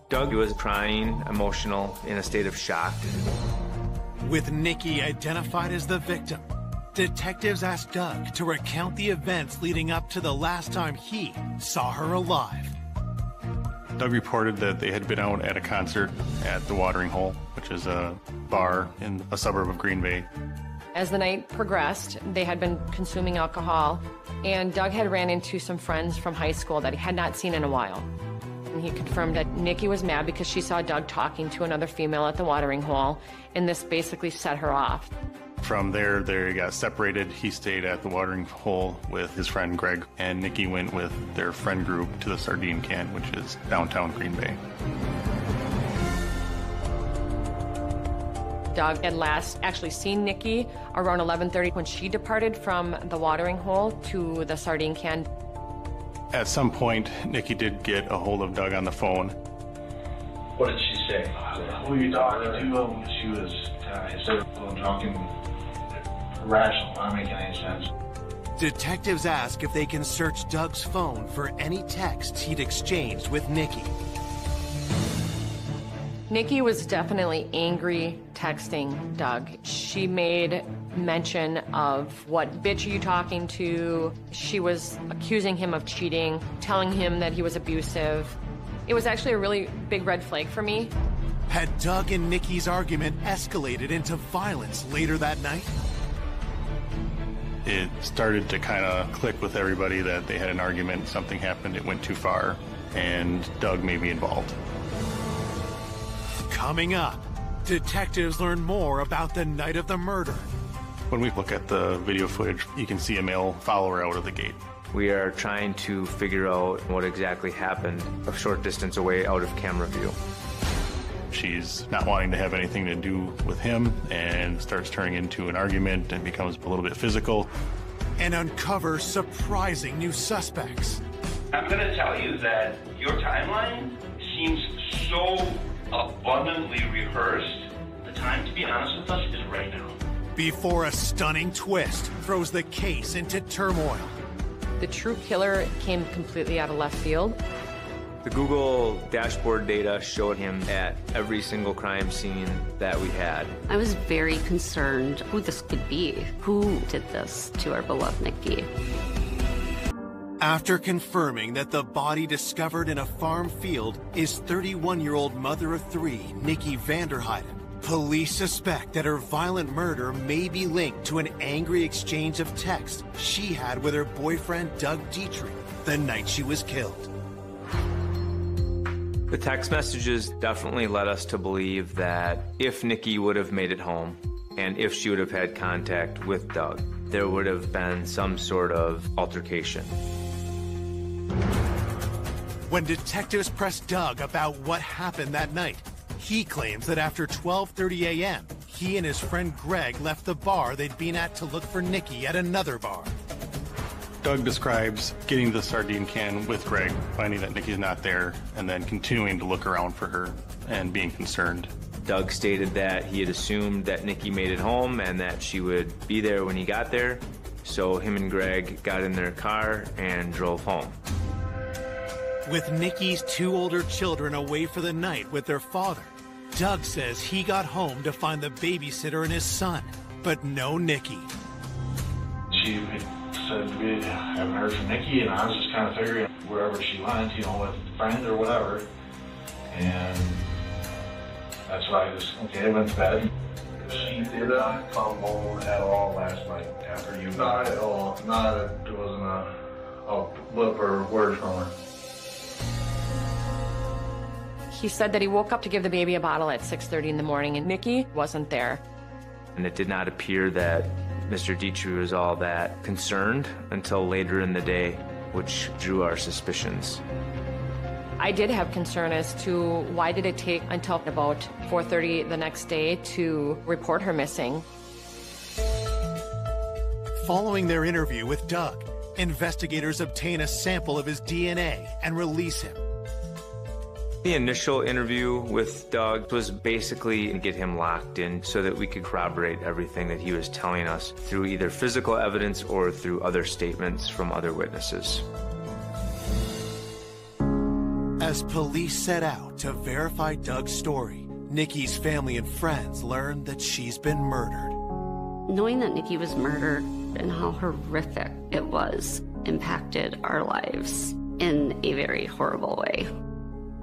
Doug was crying, emotional, in a state of shock. With Nikki identified as the victim, detectives asked Doug to recount the events leading up to the last time he saw her alive. Doug reported that they had been out at a concert at the Watering Hole, which is a bar in a suburb of Green Bay. As the night progressed, they had been consuming alcohol, and Doug had ran into some friends from high school that he had not seen in a while. And he confirmed that Nikki was mad because she saw Doug talking to another female at the Watering Hole, and this basically set her off. From there, they got separated. He stayed at the Watering Hole with his friend Greg, and Nikki went with their friend group to the Sardine Can, which is downtown Green Bay. Doug had last actually seen Nikki around 11:30 when she departed from the Watering Hole to the Sardine Can. At some point, Nikki did get a hold of Doug on the phone. What did she say? Who are you talking to? She was hysterical and drunk and irrational, not making any sense. Detectives ask if they can search Doug's phone for any texts he'd exchanged with Nikki. Nikki was definitely angry texting Doug. She made mention of what bitch are you talking to. She was accusing him of cheating, telling him that he was abusive. It was actually a really big red flag for me. Had Doug and Nikki's argument escalated into violence later that night? It started to kind of click with everybody that they had an argument, something happened, it went too far, and Doug may be involved. Coming up, detectives learn more about the night of the murder. When we look at the video footage, you can see a male follower out of the gate. We are trying to figure out what exactly happened a short distance away out of camera view. She's not wanting to have anything to do with him and starts turning into an argument and becomes a little bit physical. And uncover surprising new suspects. I'm going to tell you that your timeline seems so abundantly rehearsed. The time to be honest with us is right now. Before a stunning twist throws the case into turmoil. The true killer came completely out of left field. The Google dashboard data showed him at every single crime scene that we had. I was very concerned who this could be. Who did this to our beloved Nikki? After confirming that the body discovered in a farm field is 31-year-old mother of 3, Nikki Vanderheiden, police suspect that her violent murder may be linked to an angry exchange of texts she had with her boyfriend Doug Dietrich the night she was killed. The text messages definitely led us to believe that if Nikki would have made it home, and if she would have had contact with Doug, there would have been some sort of altercation. When detectives pressed Doug about what happened that night, he claims that after 12:30 a.m., he and his friend Greg left the bar they'd been at to look for Nikki at another bar. Doug describes getting the sardine can with Greg, finding that Nikki's not there, and then continuing to look around for her and being concerned. Doug stated that he had assumed that Nikki made it home and that she would be there when he got there, so him and Greg got in their car and drove home. With Nikki's 2 older children away for the night with their father, Doug says he got home to find the babysitter and his son, but no Nikki. She said we haven't heard from Nikki, and I was just kind of figuring wherever she went, you know, with friends or whatever. And that's why I went to bed. She did not come home at all last night after you. Not at all. There wasn't a blip or word from her. He said that he woke up to give the baby a bottle at 6:30 in the morning, and Nikki wasn't there. And it did not appear that Mr. Dietrich was all that concerned until later in the day, which drew our suspicions. I did have concern as to why did it take until about 4:30 the next day to report her missing. Following their interview with Doug, investigators obtain a sample of his DNA and release him. The initial interview with Doug was basically to get him locked in so that we could corroborate everything that he was telling us through either physical evidence or through other statements from other witnesses. As police set out to verify Doug's story, Nikki's family and friends learned that she's been murdered. Knowing that Nikki was murdered and how horrific it was impacted our lives in a very horrible way.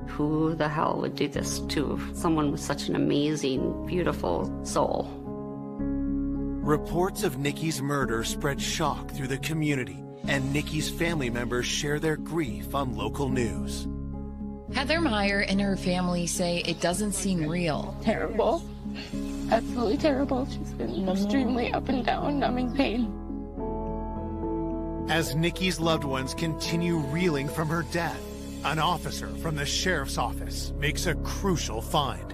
Who the hell would do this to someone with such an amazing, beautiful soul? Reports of Nikki's murder spread shock through the community, and Nikki's family members share their grief on local news. Heather Meyer and her family say it doesn't seem real. Terrible. Absolutely terrible. She's been extremely up and down, numbing pain. As Nikki's loved ones continue reeling from her death, an officer from the sheriff's office makes a crucial find.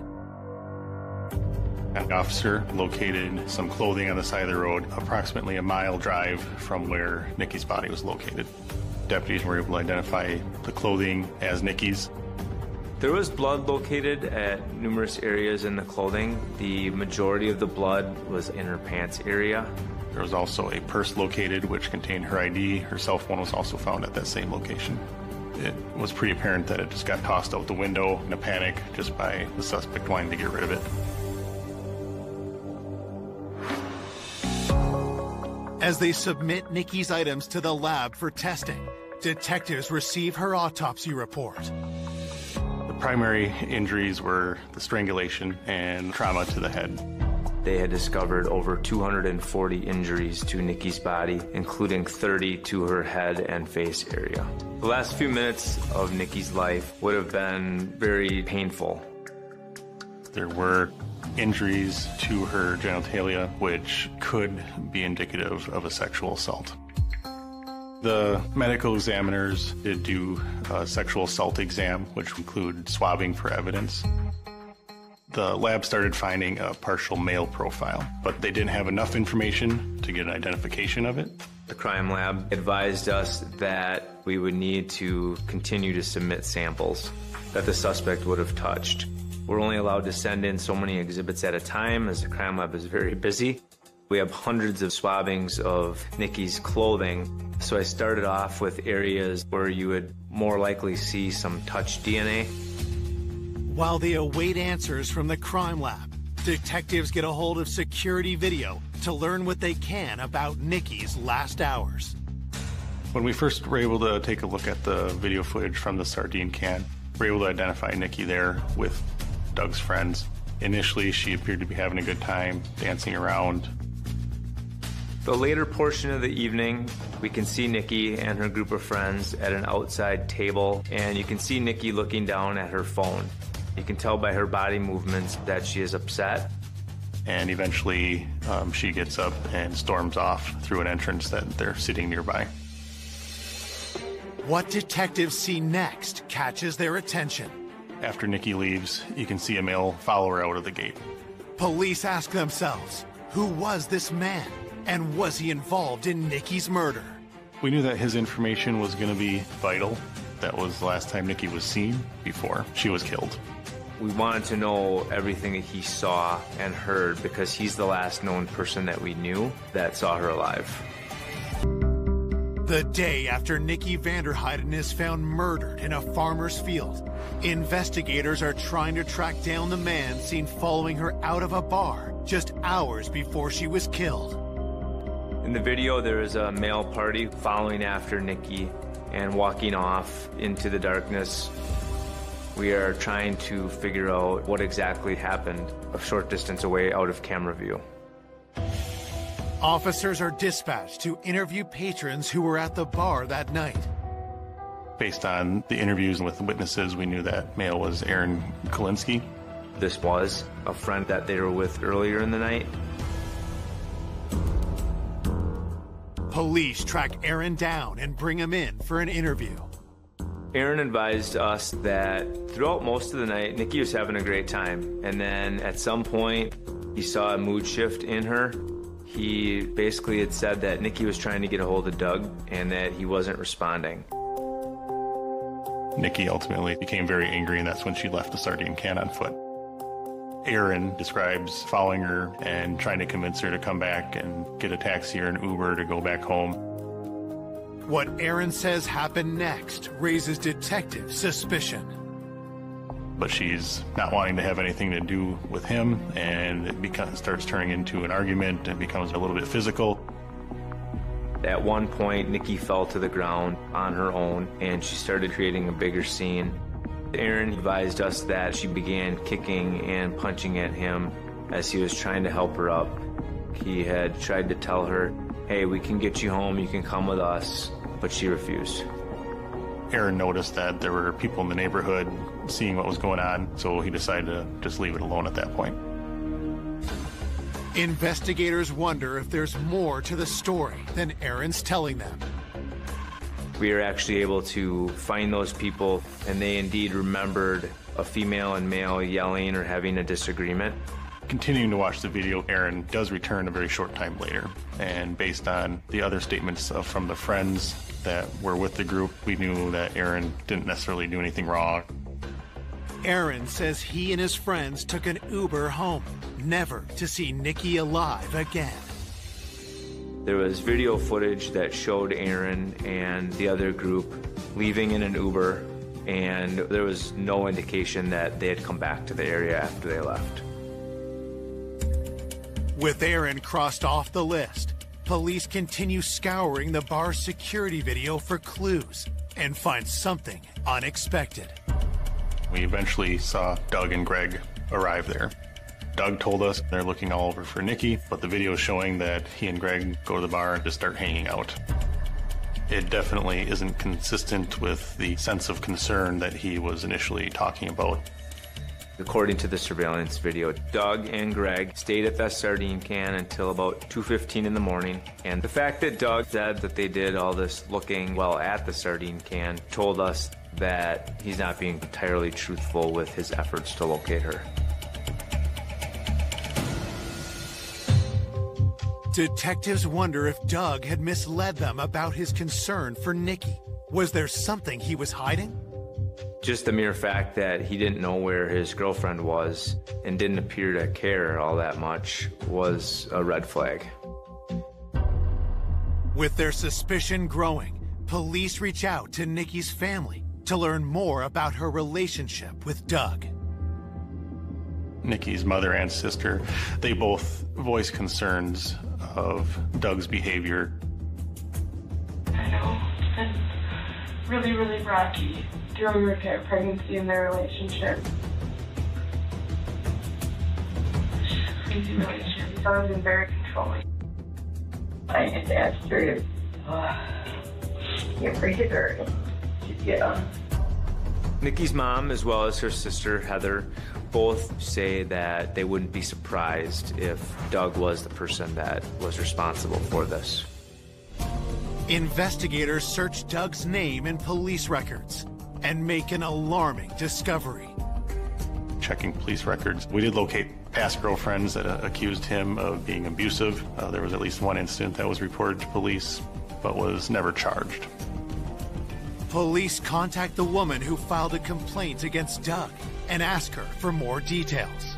An officer located some clothing on the side of the road, approximately a mile drive from where Nikki's body was located. Deputies were able to identify the clothing as Nikki's. There was blood located at numerous areas in the clothing. The majority of the blood was in her pants area. There was also a purse located which contained her ID. Her cell phone was also found at that same location. It was pretty apparent that it just got tossed out the window in a panic just by the suspect wanting to get rid of it. As they submit Nikki's items to the lab for testing, detectives receive her autopsy report. The primary injuries were the strangulation and trauma to the head. They had discovered over 240 injuries to Nikki's body, including 30 to her head and face area. The last few minutes of Nikki's life would have been very painful. There were injuries to her genitalia, which could be indicative of a sexual assault. The medical examiners did do a sexual assault exam, which included swabbing for evidence. The lab started finding a partial male profile, but they didn't have enough information to get an identification of it. The crime lab advised us that we would need to continue to submit samples that the suspect would have touched. We're only allowed to send in so many exhibits at a time as the crime lab is very busy. We have hundreds of swabbings of Nikki's clothing, so I started off with areas where you would more likely see some touch DNA. While they await answers from the crime lab, detectives get a hold of security video to learn what they can about Nikki's last hours. When we first were able to take a look at the video footage from the sardine can, we were able to identify Nikki there with Doug's friends. Initially, she appeared to be having a good time, dancing around. The later portion of the evening, we can see Nikki and her group of friends at an outside table, and you can see Nikki looking down at her phone. You can tell by her body movements that she is upset. And eventually she gets up and storms off through an entrance that they're sitting nearby. What detectives see next catches their attention. After Nikki leaves, you can see a male follow her out of the gate. Police ask themselves, who was this man? And was he involved in Nikki's murder? We knew that his information was going to be vital. That was the last time Nikki was seen before she was killed. We wanted to know everything that he saw and heard because he's the last known person that we knew that saw her alive. The day after Nikki Vanderheiden is found murdered in a farmer's field, investigators are trying to track down the man seen following her out of a bar just hours before she was killed. In the video, there is a male party following after Nikki and walking off into the darkness. We are trying to figure out what exactly happened a short distance away out of camera view. Officers are dispatched to interview patrons who were at the bar that night. Based on the interviews with witnesses, we knew that male was Aaron Kalinsky. This was a friend that they were with earlier in the night. Police track Aaron down and bring him in for an interview. Aaron advised us that throughout most of the night, Nikki was having a great time. And then at some point, he saw a mood shift in her. He basically had said that Nikki was trying to get a hold of Doug and that he wasn't responding. Nikki ultimately became very angry, and that's when she left the sardine can on foot. Aaron describes following her and trying to convince her to come back and get a taxi or an Uber to go back home. What Aaron says happened next raises detective suspicion. But she's not wanting to have anything to do with him, and it starts turning into an argument and becomes a little bit physical. At one point, Nikki fell to the ground on her own, and she started creating a bigger scene. Aaron advised us that she began kicking and punching at him as he was trying to help her up. He had tried to tell her, hey, we can get you home, you can come with us, but she refused. Aaron noticed that there were people in the neighborhood seeing what was going on, so he decided to just leave it alone at that point. Investigators wonder if there's more to the story than Aaron's telling them. We were actually able to find those people, and they indeed remembered a female and male yelling or having a disagreement. Continuing to watch the video, Aaron does return a very short time later, and based on the other statements from the friends that were with the group, we knew that Aaron didn't necessarily do anything wrong. Aaron says he and his friends took an Uber home, never to see Nikki alive again. There was video footage that showed Aaron and the other group leaving in an Uber, and there was no indication that they had come back to the area after they left. With Aaron crossed off the list, police continue scouring the bar's security video for clues and find something unexpected. We eventually saw Doug and Greg arrive there. Doug told us they're looking all over for Nikki, but the video is showing that he and Greg go to the bar and just start hanging out. It definitely isn't consistent with the sense of concern that he was initially talking about. According to the surveillance video, Doug and Greg stayed at that sardine can until about 2:15 in the morning. And the fact that Doug said that they did all this looking while at the sardine can told us that he's not being entirely truthful with his efforts to locate her. Detectives wonder if Doug had misled them about his concern for Nikki. Was there something he was hiding? Just the mere fact that he didn't know where his girlfriend was and didn't appear to care all that much was a red flag. With their suspicion growing, police reach out to Nikki's family to learn more about her relationship with Doug. Nikki's mother and sister, they both voice concerns of Doug's behavior. I know. It's been really, really rocky during her pregnancy and their relationship. Crazy relationship. He's always been very controlling. And Dad's very, get pretty hurt. Yeah. Nikki's mom, as well as her sister, Heather, both say that they wouldn't be surprised if Doug was the person that was responsible for this. Investigators search Doug's name in police records and make an alarming discovery. Checking police records, we did locate past girlfriends that accused him of being abusive. There was at least one incident that was reported to police, but was never charged. Police contact the woman who filed a complaint against Doug and ask her for more details.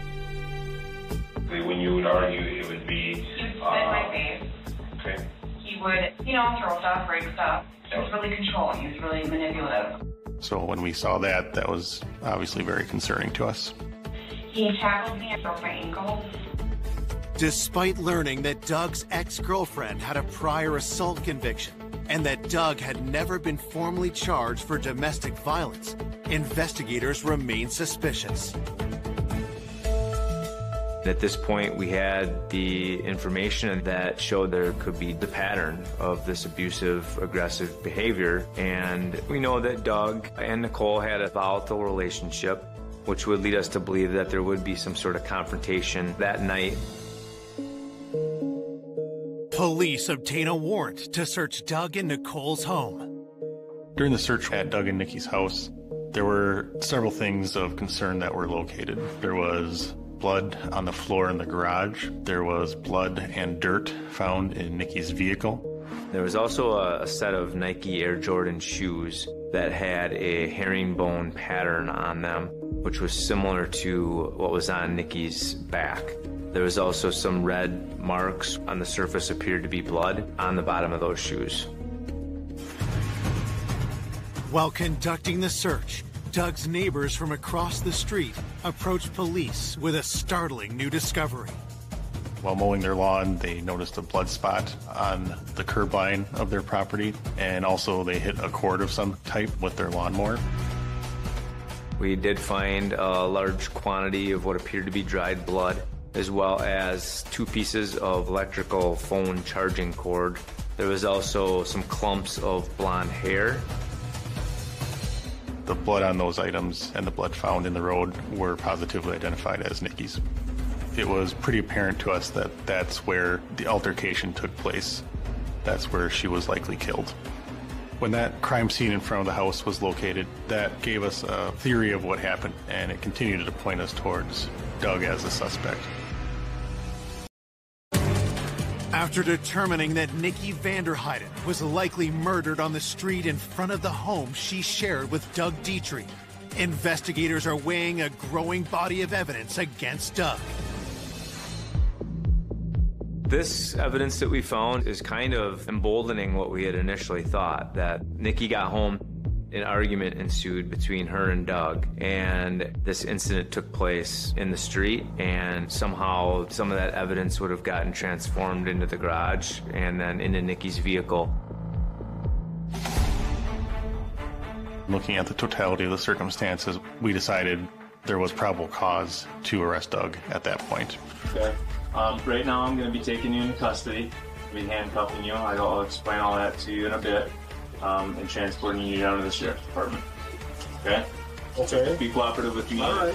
When you would argue, it would be... He would spit in my face. Okay. He would, throw stuff, break stuff. He was really controlling. He was really manipulative. So when we saw that, that was obviously very concerning to us. He tackled me and broke my ankle. Despite learning that Doug's ex-girlfriend had a prior assault conviction and that Doug had never been formally charged for domestic violence, investigators remain suspicious. At this point, we had the information that showed there could be the pattern of this abusive, aggressive behavior. And we know that Doug and Nicole had a volatile relationship, which would lead us to believe that there would be some sort of confrontation that night. Police obtain a warrant to search Doug and Nicole's home. During the search at Doug and Nikki's house, there were several things of concern that were located. There was blood on the floor in the garage. There was blood and dirt found in Nikki's vehicle. There was also a set of Nike Air Jordan shoes that had a herringbone pattern on them, which was similar to what was on Nikki's back. There was also some red marks on the surface, appeared to be blood on the bottom of those shoes. While conducting the search, Doug's neighbors from across the street approached police with a startling new discovery. While mowing their lawn, they noticed a blood spot on the curb line of their property, and also they hit a cord of some type with their lawnmower. We did find a large quantity of what appeared to be dried blood, as well as 2 pieces of electrical phone charging cord. There was also some clumps of blonde hair. The blood on those items and the blood found in the road were positively identified as Nikki's. It was pretty apparent to us that that's where the altercation took place. That's where she was likely killed. When that crime scene in front of the house was located, that gave us a theory of what happened, and it continued to point us towards Doug as a suspect. After determining that Nikki Vanderheiden was likely murdered on the street in front of the home she shared with Doug Dietrich, investigators are weighing a growing body of evidence against Doug. This evidence that we found is kind of emboldening what we had initially thought, that Nikki got home, an argument ensued between her and Doug, and this incident took place in the street, and somehow some of that evidence would have gotten transformed into the garage and then into Nikki's vehicle. Looking at the totality of the circumstances, we decided there was probable cause to arrest Doug at that point. Okay. Right now I'm going to be taking you into custody. I'll be handcuffing you. I'll explain all that to you in a bit. And transporting you down to the sheriff's department. Okay? Okay. Be cooperative with me. All right.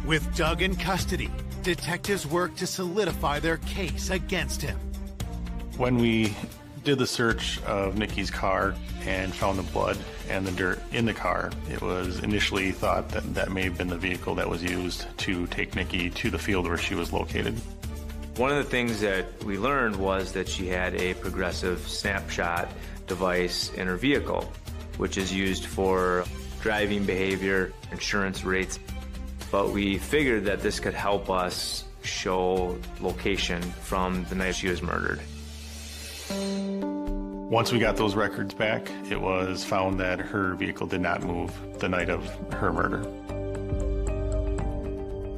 With Doug in custody, detectives work to solidify their case against him. When we did the search of Nikki's car and found the blood and the dirt in the car, it was initially thought that that may have been the vehicle that was used to take Nikki to the field where she was located. One of the things that we learned was that she had a progressive snapshot device in her vehicle, which is used for driving behavior, insurance rates. But we figured that this could help us show location from the night she was murdered. Once we got those records back, it was found that her vehicle did not move the night of her murder.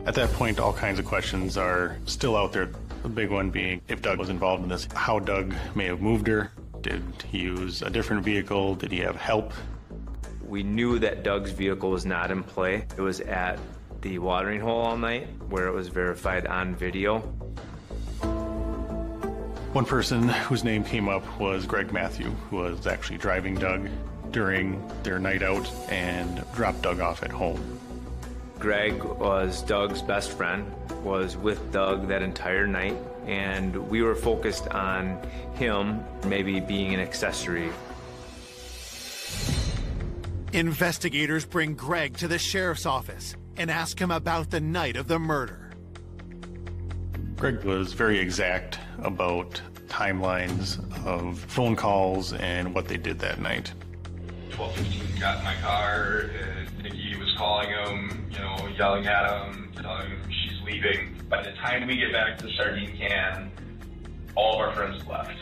At that point, all kinds of questions are still out there. The big one being if Doug was involved in this, how Doug may have moved her. Did he use a different vehicle? Did he have help? We knew that Doug's vehicle was not in play. It was at the watering hole all night, where it was verified on video. One person whose name came up was Greg Matthew, who was actually driving Doug during their night out and dropped Doug off at home. Greg was Doug's best friend, was with Doug that entire night, and we were focused on him maybe being an accessory. Investigators bring Greg to the sheriff's office and ask him about the night of the murder. Greg was very exact about timelines of phone calls and what they did that night. 12:15, got in my car, Nikki was calling him, yelling at him, telling him she's leaving. By the time we get back to the sardine can, all of our friends left.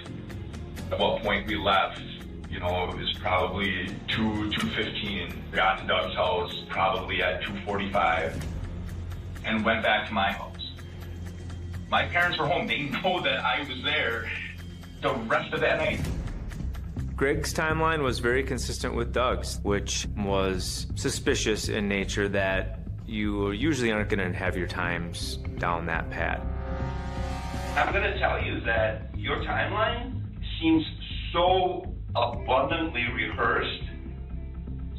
At what point we left, it was probably 2:15. Got to Doug's house probably at 2:45 and went back to my house. My parents were home. They know that I was there the rest of that night. Greg's timeline was very consistent with Doug's, which was suspicious in nature that you usually aren't going to have your times down that pat. I'm going to tell you that your timeline seems so abundantly rehearsed,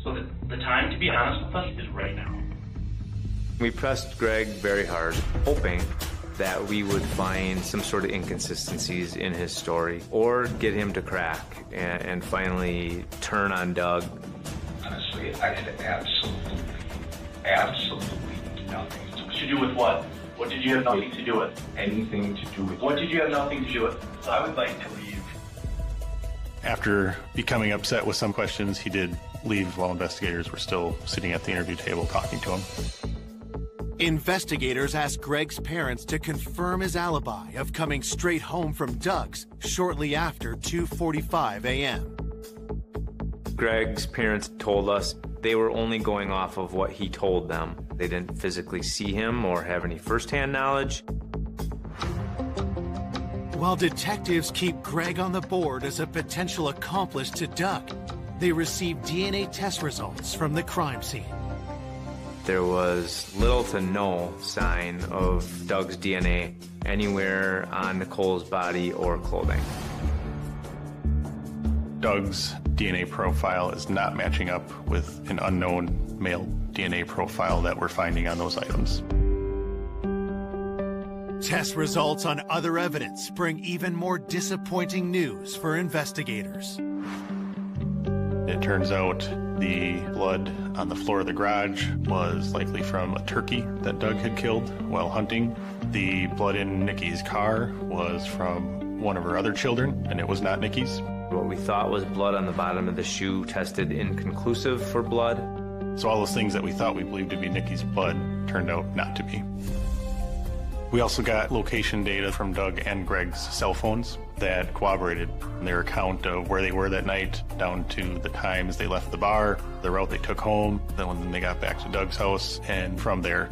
so that the time to be honest with us is right now. We pressed Greg very hard, hoping that we would find some sort of inconsistencies in his story or get him to crack and finally turn on Doug. Honestly, I had absolutely nothing to do with what? What did you have nothing to do with? Anything to do with? What did you have nothing to do with? So I would like to leave. After becoming upset with some questions, he did leave while investigators were still sitting at the interview table talking to him. Investigators asked Greg's parents to confirm his alibi of coming straight home from Doug's shortly after 2:45 a.m. Greg's parents told us they were only going off of what he told them. They didn't physically see him or have any firsthand knowledge. While detectives keep Greg on the board as a potential accomplice to Doug, they receive DNA test results from the crime scene. There was little to no sign of Doug's DNA anywhere on Nicole's body or clothing. Doug's DNA profile is not matching up with an unknown male DNA profile that we're finding on those items. Test results on other evidence bring even more disappointing news for investigators. It turns out the blood on the floor of the garage was likely from a turkey that Doug had killed while hunting. The blood in Nikki's car was from one of her other children, and it was not Nikki's. What we thought was blood on the bottom of the shoe tested inconclusive for blood. So all those things that we thought we believed to be Nikki's blood turned out not to be. We also got location data from Doug and Greg's cell phones that corroborated their account of where they were that night, down to the times they left the bar, the route they took home, then when they got back to Doug's house, and from there.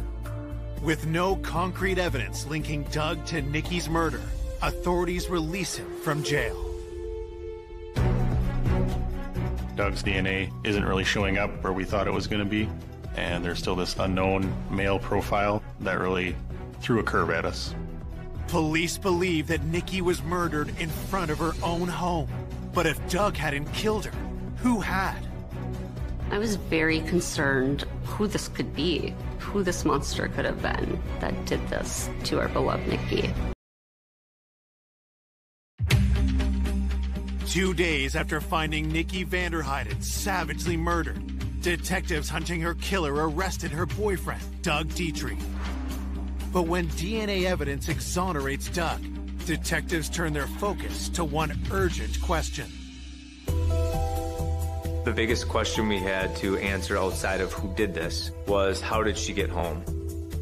With no concrete evidence linking Doug to Nikki's murder, authorities release him from jail. Doug's DNA isn't really showing up where we thought it was going to be, and there's still this unknown male profile that really threw a curve at us. Police believe that Nikki was murdered in front of her own home. But if Doug hadn't killed her, who had? I was very concerned who this could be, who this monster could have been that did this to our beloved Nikki. 2 days after finding Nikki Vanderheiden savagely murdered, detectives hunting her killer arrested her boyfriend, Doug Dietrich. But when DNA evidence exonerates Doug, detectives turn their focus to one urgent question. The biggest question we had to answer outside of who did this was, how did she get home?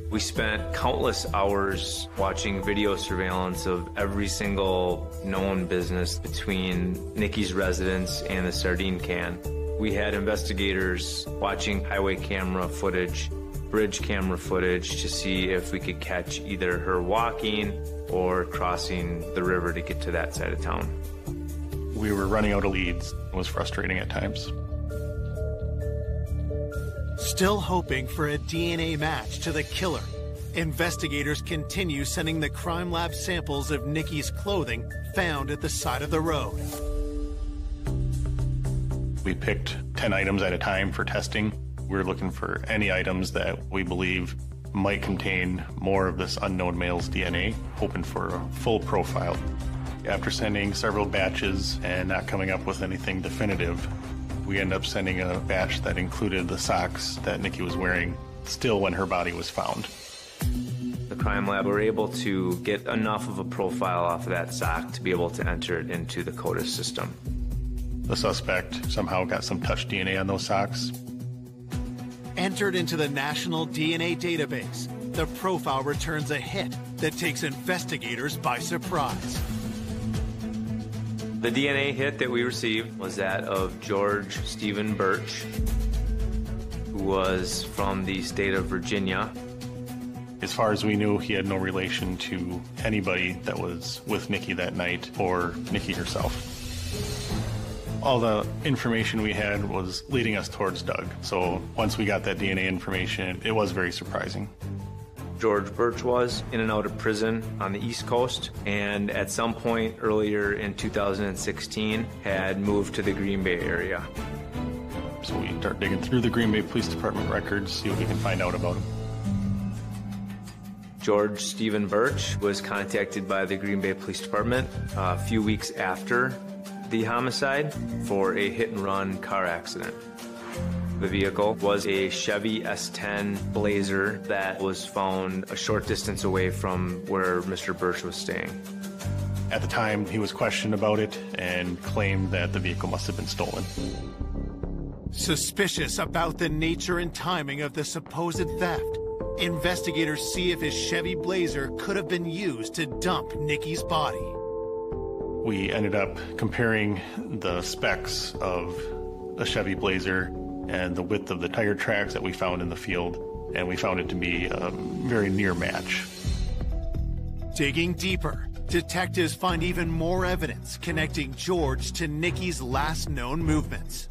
We spent countless hours watching video surveillance of every single known business between Nikki's residence and the sardine can. We had investigators watching highway camera footage, bridge camera footage to see if we could catch either her walking or crossing the river to get to that side of town. We were running out of leads. It was frustrating at times. Still hoping for a DNA match to the killer, investigators continue sending the crime lab samples of Nikki's clothing found at the side of the road. We picked 10 items at a time for testing. We were looking for any items that we believe might contain more of this unknown male's DNA, hoping for a full profile. After sending several batches and not coming up with anything definitive, we ended up sending a batch that included the socks that Nikki was wearing still when her body was found. The crime lab were able to get enough of a profile off of that sock to be able to enter it into the CODIS system. The suspect somehow got some touch DNA on those socks. Entered into the National DNA Database, the profile returns a hit that takes investigators by surprise. The DNA hit that we received was that of George Stephen Birch, who was from the state of Virginia. As far as we knew, he had no relation to anybody that was with Nikki that night or Nikki herself. All the information we had was leading us towards Doug. So once we got that DNA information, it was very surprising. George Birch was in and out of prison on the East Coast, and at some point earlier in 2016 had moved to the Green Bay area. So we start digging through the Green Bay Police Department records, see what we can find out about him. George Stephen Birch was contacted by the Green Bay Police Department a few weeks after the homicide for a hit-and-run car accident. The vehicle was a Chevy S10 Blazer that was found a short distance away from where Mr. Birch was staying. At the time, he was questioned about it and claimed that the vehicle must have been stolen. Suspicious about the nature and timing of the supposed theft, investigators see if his Chevy Blazer could have been used to dump Nikki's body. We ended up comparing the specs of a Chevy Blazer and the width of the tire tracks that we found in the field, and we found it to be a very near match. Digging deeper, detectives find even more evidence connecting George to Nikki's last known movements.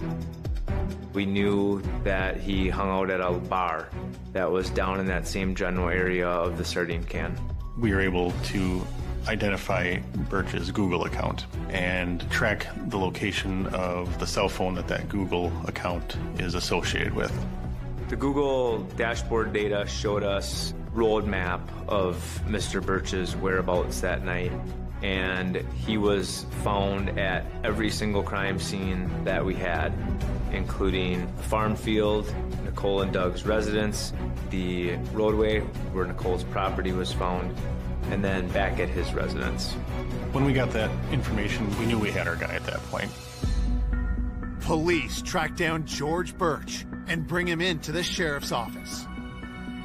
We knew that he hung out at a bar that was down in that same general area of the sardine can. We were able to identify Birch's Google account and track the location of the cell phone that Google account is associated with. The Google dashboard data showed us road map of Mr. Birch's whereabouts that night, and he was found at every single crime scene that we had, including the farm field, Nicole and Doug's residence, the roadway where Nicole's property was found, and then back at his residence. When we got that information, we knew we had our guy at that point. Police track down George Birch and bring him into the sheriff's office.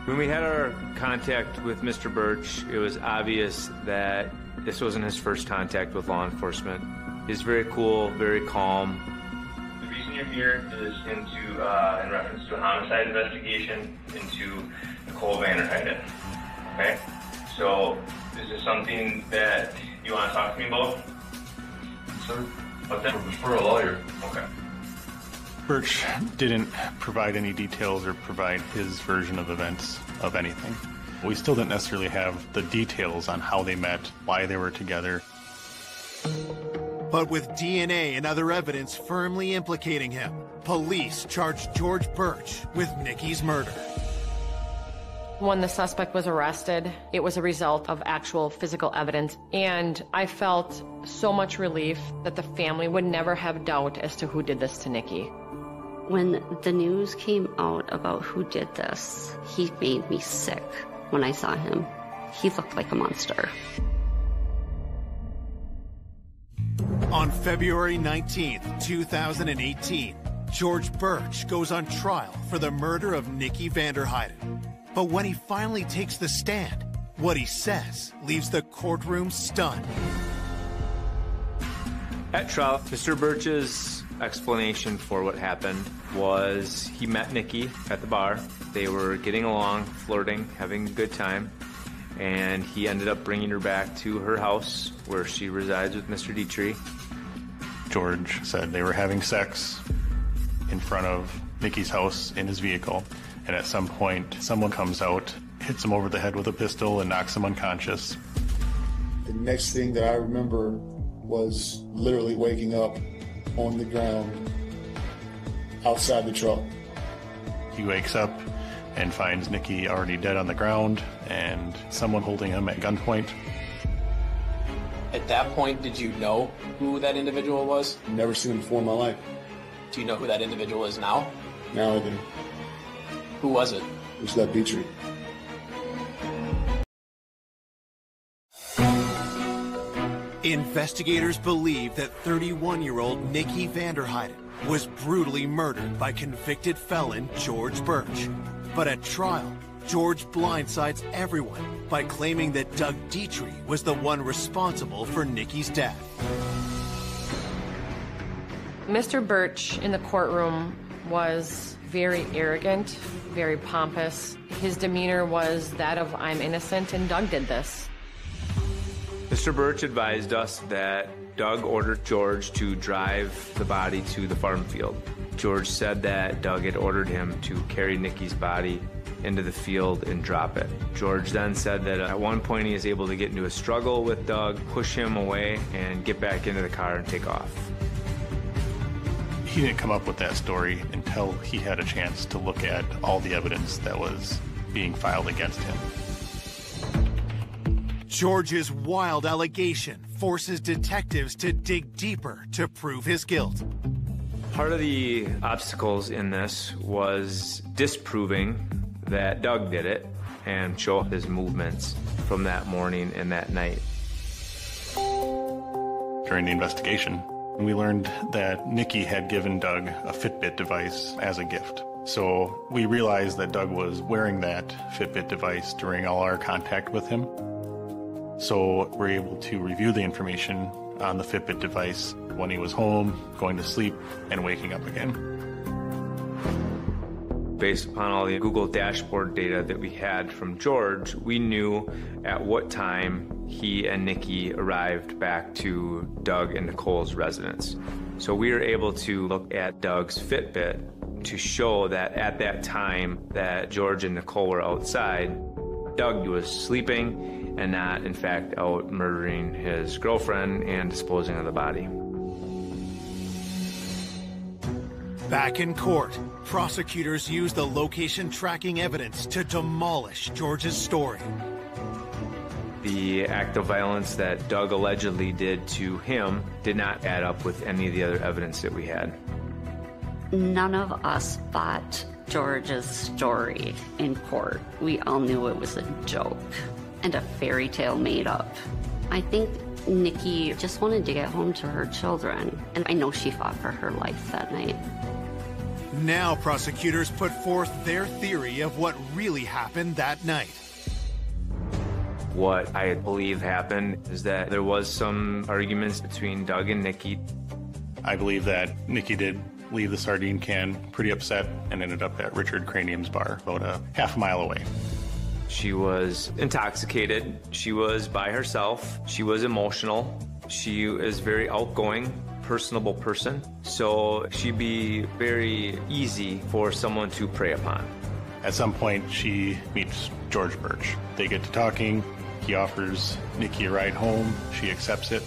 When we had our contact with Mr. Birch, it was obvious that this wasn't his first contact with law enforcement. He's very cool, very calm. The reason you're here is in reference to a homicide investigation into Nicole Vanderheiden. Okay? So, is this something that you want to talk to me about? Sir? What's that? For a lawyer. Okay. Birch didn't provide any details or provide his version of events of anything. We still didn't necessarily have the details on how they met, why they were together. But with DNA and other evidence firmly implicating him, police charged George Birch with Nikki's murder. When the suspect was arrested, it was a result of actual physical evidence, and I felt so much relief that the family would never have doubt as to who did this to Nikki. When the news came out about who did this, he made me sick when I saw him. He looked like a monster. On February 19th, 2018, George Birch goes on trial for the murder of Nikki Vanderheiden. But when he finally takes the stand, what he says leaves the courtroom stunned. At trial, Mr. Birch's explanation for what happened was he met Nikki at the bar. They were getting along, flirting, having a good time, and he ended up bringing her back to her house where she resides with Mr. Dietrich. George said they were having sex in front of Nikki's house in his vehicle, and at some point someone comes out hits him over the head with a pistol and knocks him unconscious. The next thing that I remember was literally waking up on the ground outside the truck. He wakes up and finds Nicky already dead on the ground and someone holding him at gunpoint. At that point, did you know who that individual was? Never seen him before in my life. Do you know who that individual is now? Now I do. Who was it? It was that Petrie. Investigators believe that 31-year-old Nicky Vanderheiden was brutally murdered by convicted felon George Birch. But at trial, George blindsides everyone by claiming that Doug Dietrich was the one responsible for Nicky's death. Mr. Birch in the courtroom was very arrogant, very pompous. His demeanor was that of, I'm innocent and Doug did this. Mr. Birch advised us that Doug ordered George to drive the body to the farm field. George said that Doug had ordered him to carry Nicky's body into the field and drop it. George then said that at one point he was able to get into a struggle with Doug, push him away, and get back into the car and take off. He didn't come up with that story until he had a chance to look at all the evidence that was being filed against him. George's wild allegation forces detectives to dig deeper to prove his guilt. Part of the obstacles in this was disproving that Doug did it and show his movements from that morning and that night. During the investigation, we learned that Nicky had given Doug a Fitbit device as a gift. So we realized that Doug was wearing that Fitbit device during all our contact with him. So we're able to review the information on the Fitbit device when he was home, going to sleep, and waking up again. Based upon all the Google dashboard data that we had from George, we knew at what time he and Nicky arrived back to Doug and Nicole's residence. So we were able to look at Doug's Fitbit to show that at that time that George and Nicole were outside, Doug was sleeping and not, in fact, out murdering his girlfriend and disposing of the body. Back in court, prosecutors used the location tracking evidence to demolish George's story. The act of violence that Doug allegedly did to him did not add up with any of the other evidence that we had. None of us bought George's story in court. We all knew it was a joke and a fairy tale made up. I think Nicky just wanted to get home to her children, and I know she fought for her life that night. Now prosecutors put forth their theory of what really happened that night. What I believe happened is that there was some arguments between Doug and Nicky. I believe that Nicky did leave the sardine can pretty upset and ended up at Richard Cranium's bar about a half a mile away. She was intoxicated. She was by herself. She was emotional. She is very outgoing, personable person. So she'd be very easy for someone to prey upon. At some point, she meets George Birch. They get to talking. He offers Nicky a ride home. She accepts it.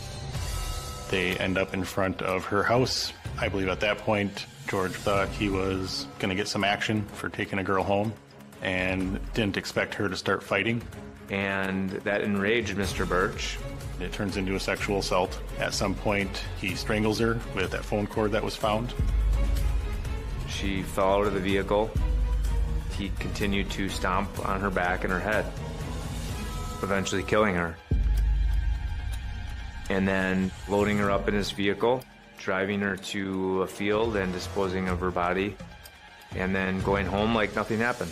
They end up in front of her house. I believe at that point, George thought he was going to get some action for taking a girl home and didn't expect her to start fighting. And that enraged Mr. Birch. It turns into a sexual assault. At some point, he strangles her with that phone cord that was found. She fell out of the vehicle. He continued to stomp on her back and her head, eventually killing her. And then loading her up in his vehicle, driving her to a field and disposing of her body, and then going home like nothing happened.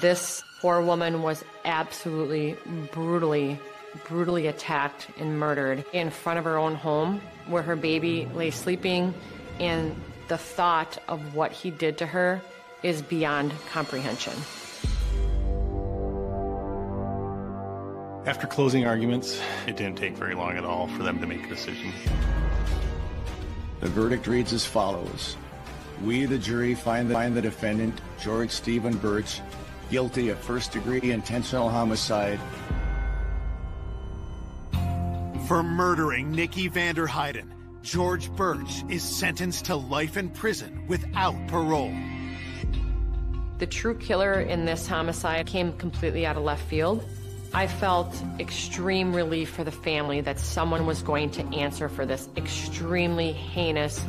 This poor woman was absolutely brutally attacked and murdered in front of her own home where her baby lay sleeping, and the thought of what he did to her is beyond comprehension. After closing arguments, it didn't take very long at all for them to make a decision. The verdict reads as follows. We, the jury, find the defendant, George Stephen Birch, guilty of first-degree intentional homicide for murdering Nikki Vanderheiden. George Birch is sentenced to life in prison without parole. The true killer in this homicide came completely out of left field. I felt extreme relief for the family that someone was going to answer for this extremely heinous,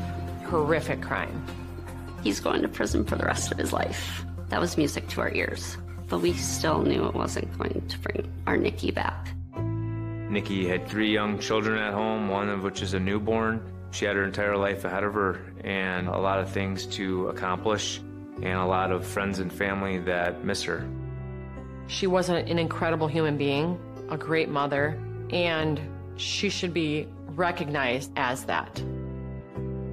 horrific crime. He's going to prison for the rest of his life. That was music to our ears, but we still knew it wasn't going to bring our Nikki back. Nikki had 3 young children at home, one of which is a newborn. She had her entire life ahead of her and a lot of things to accomplish and a lot of friends and family that miss her. She was an incredible human being, a great mother, and she should be recognized as that.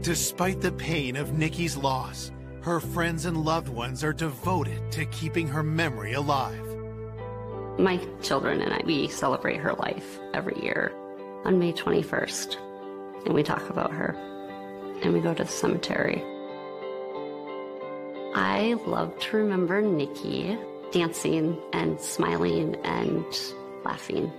Despite the pain of Nikki's loss, her friends and loved ones are devoted to keeping her memory alive. My children and I, we celebrate her life every year on May 21st, and we talk about her, and we go to the cemetery. I love to remember Nikki dancing and smiling and laughing.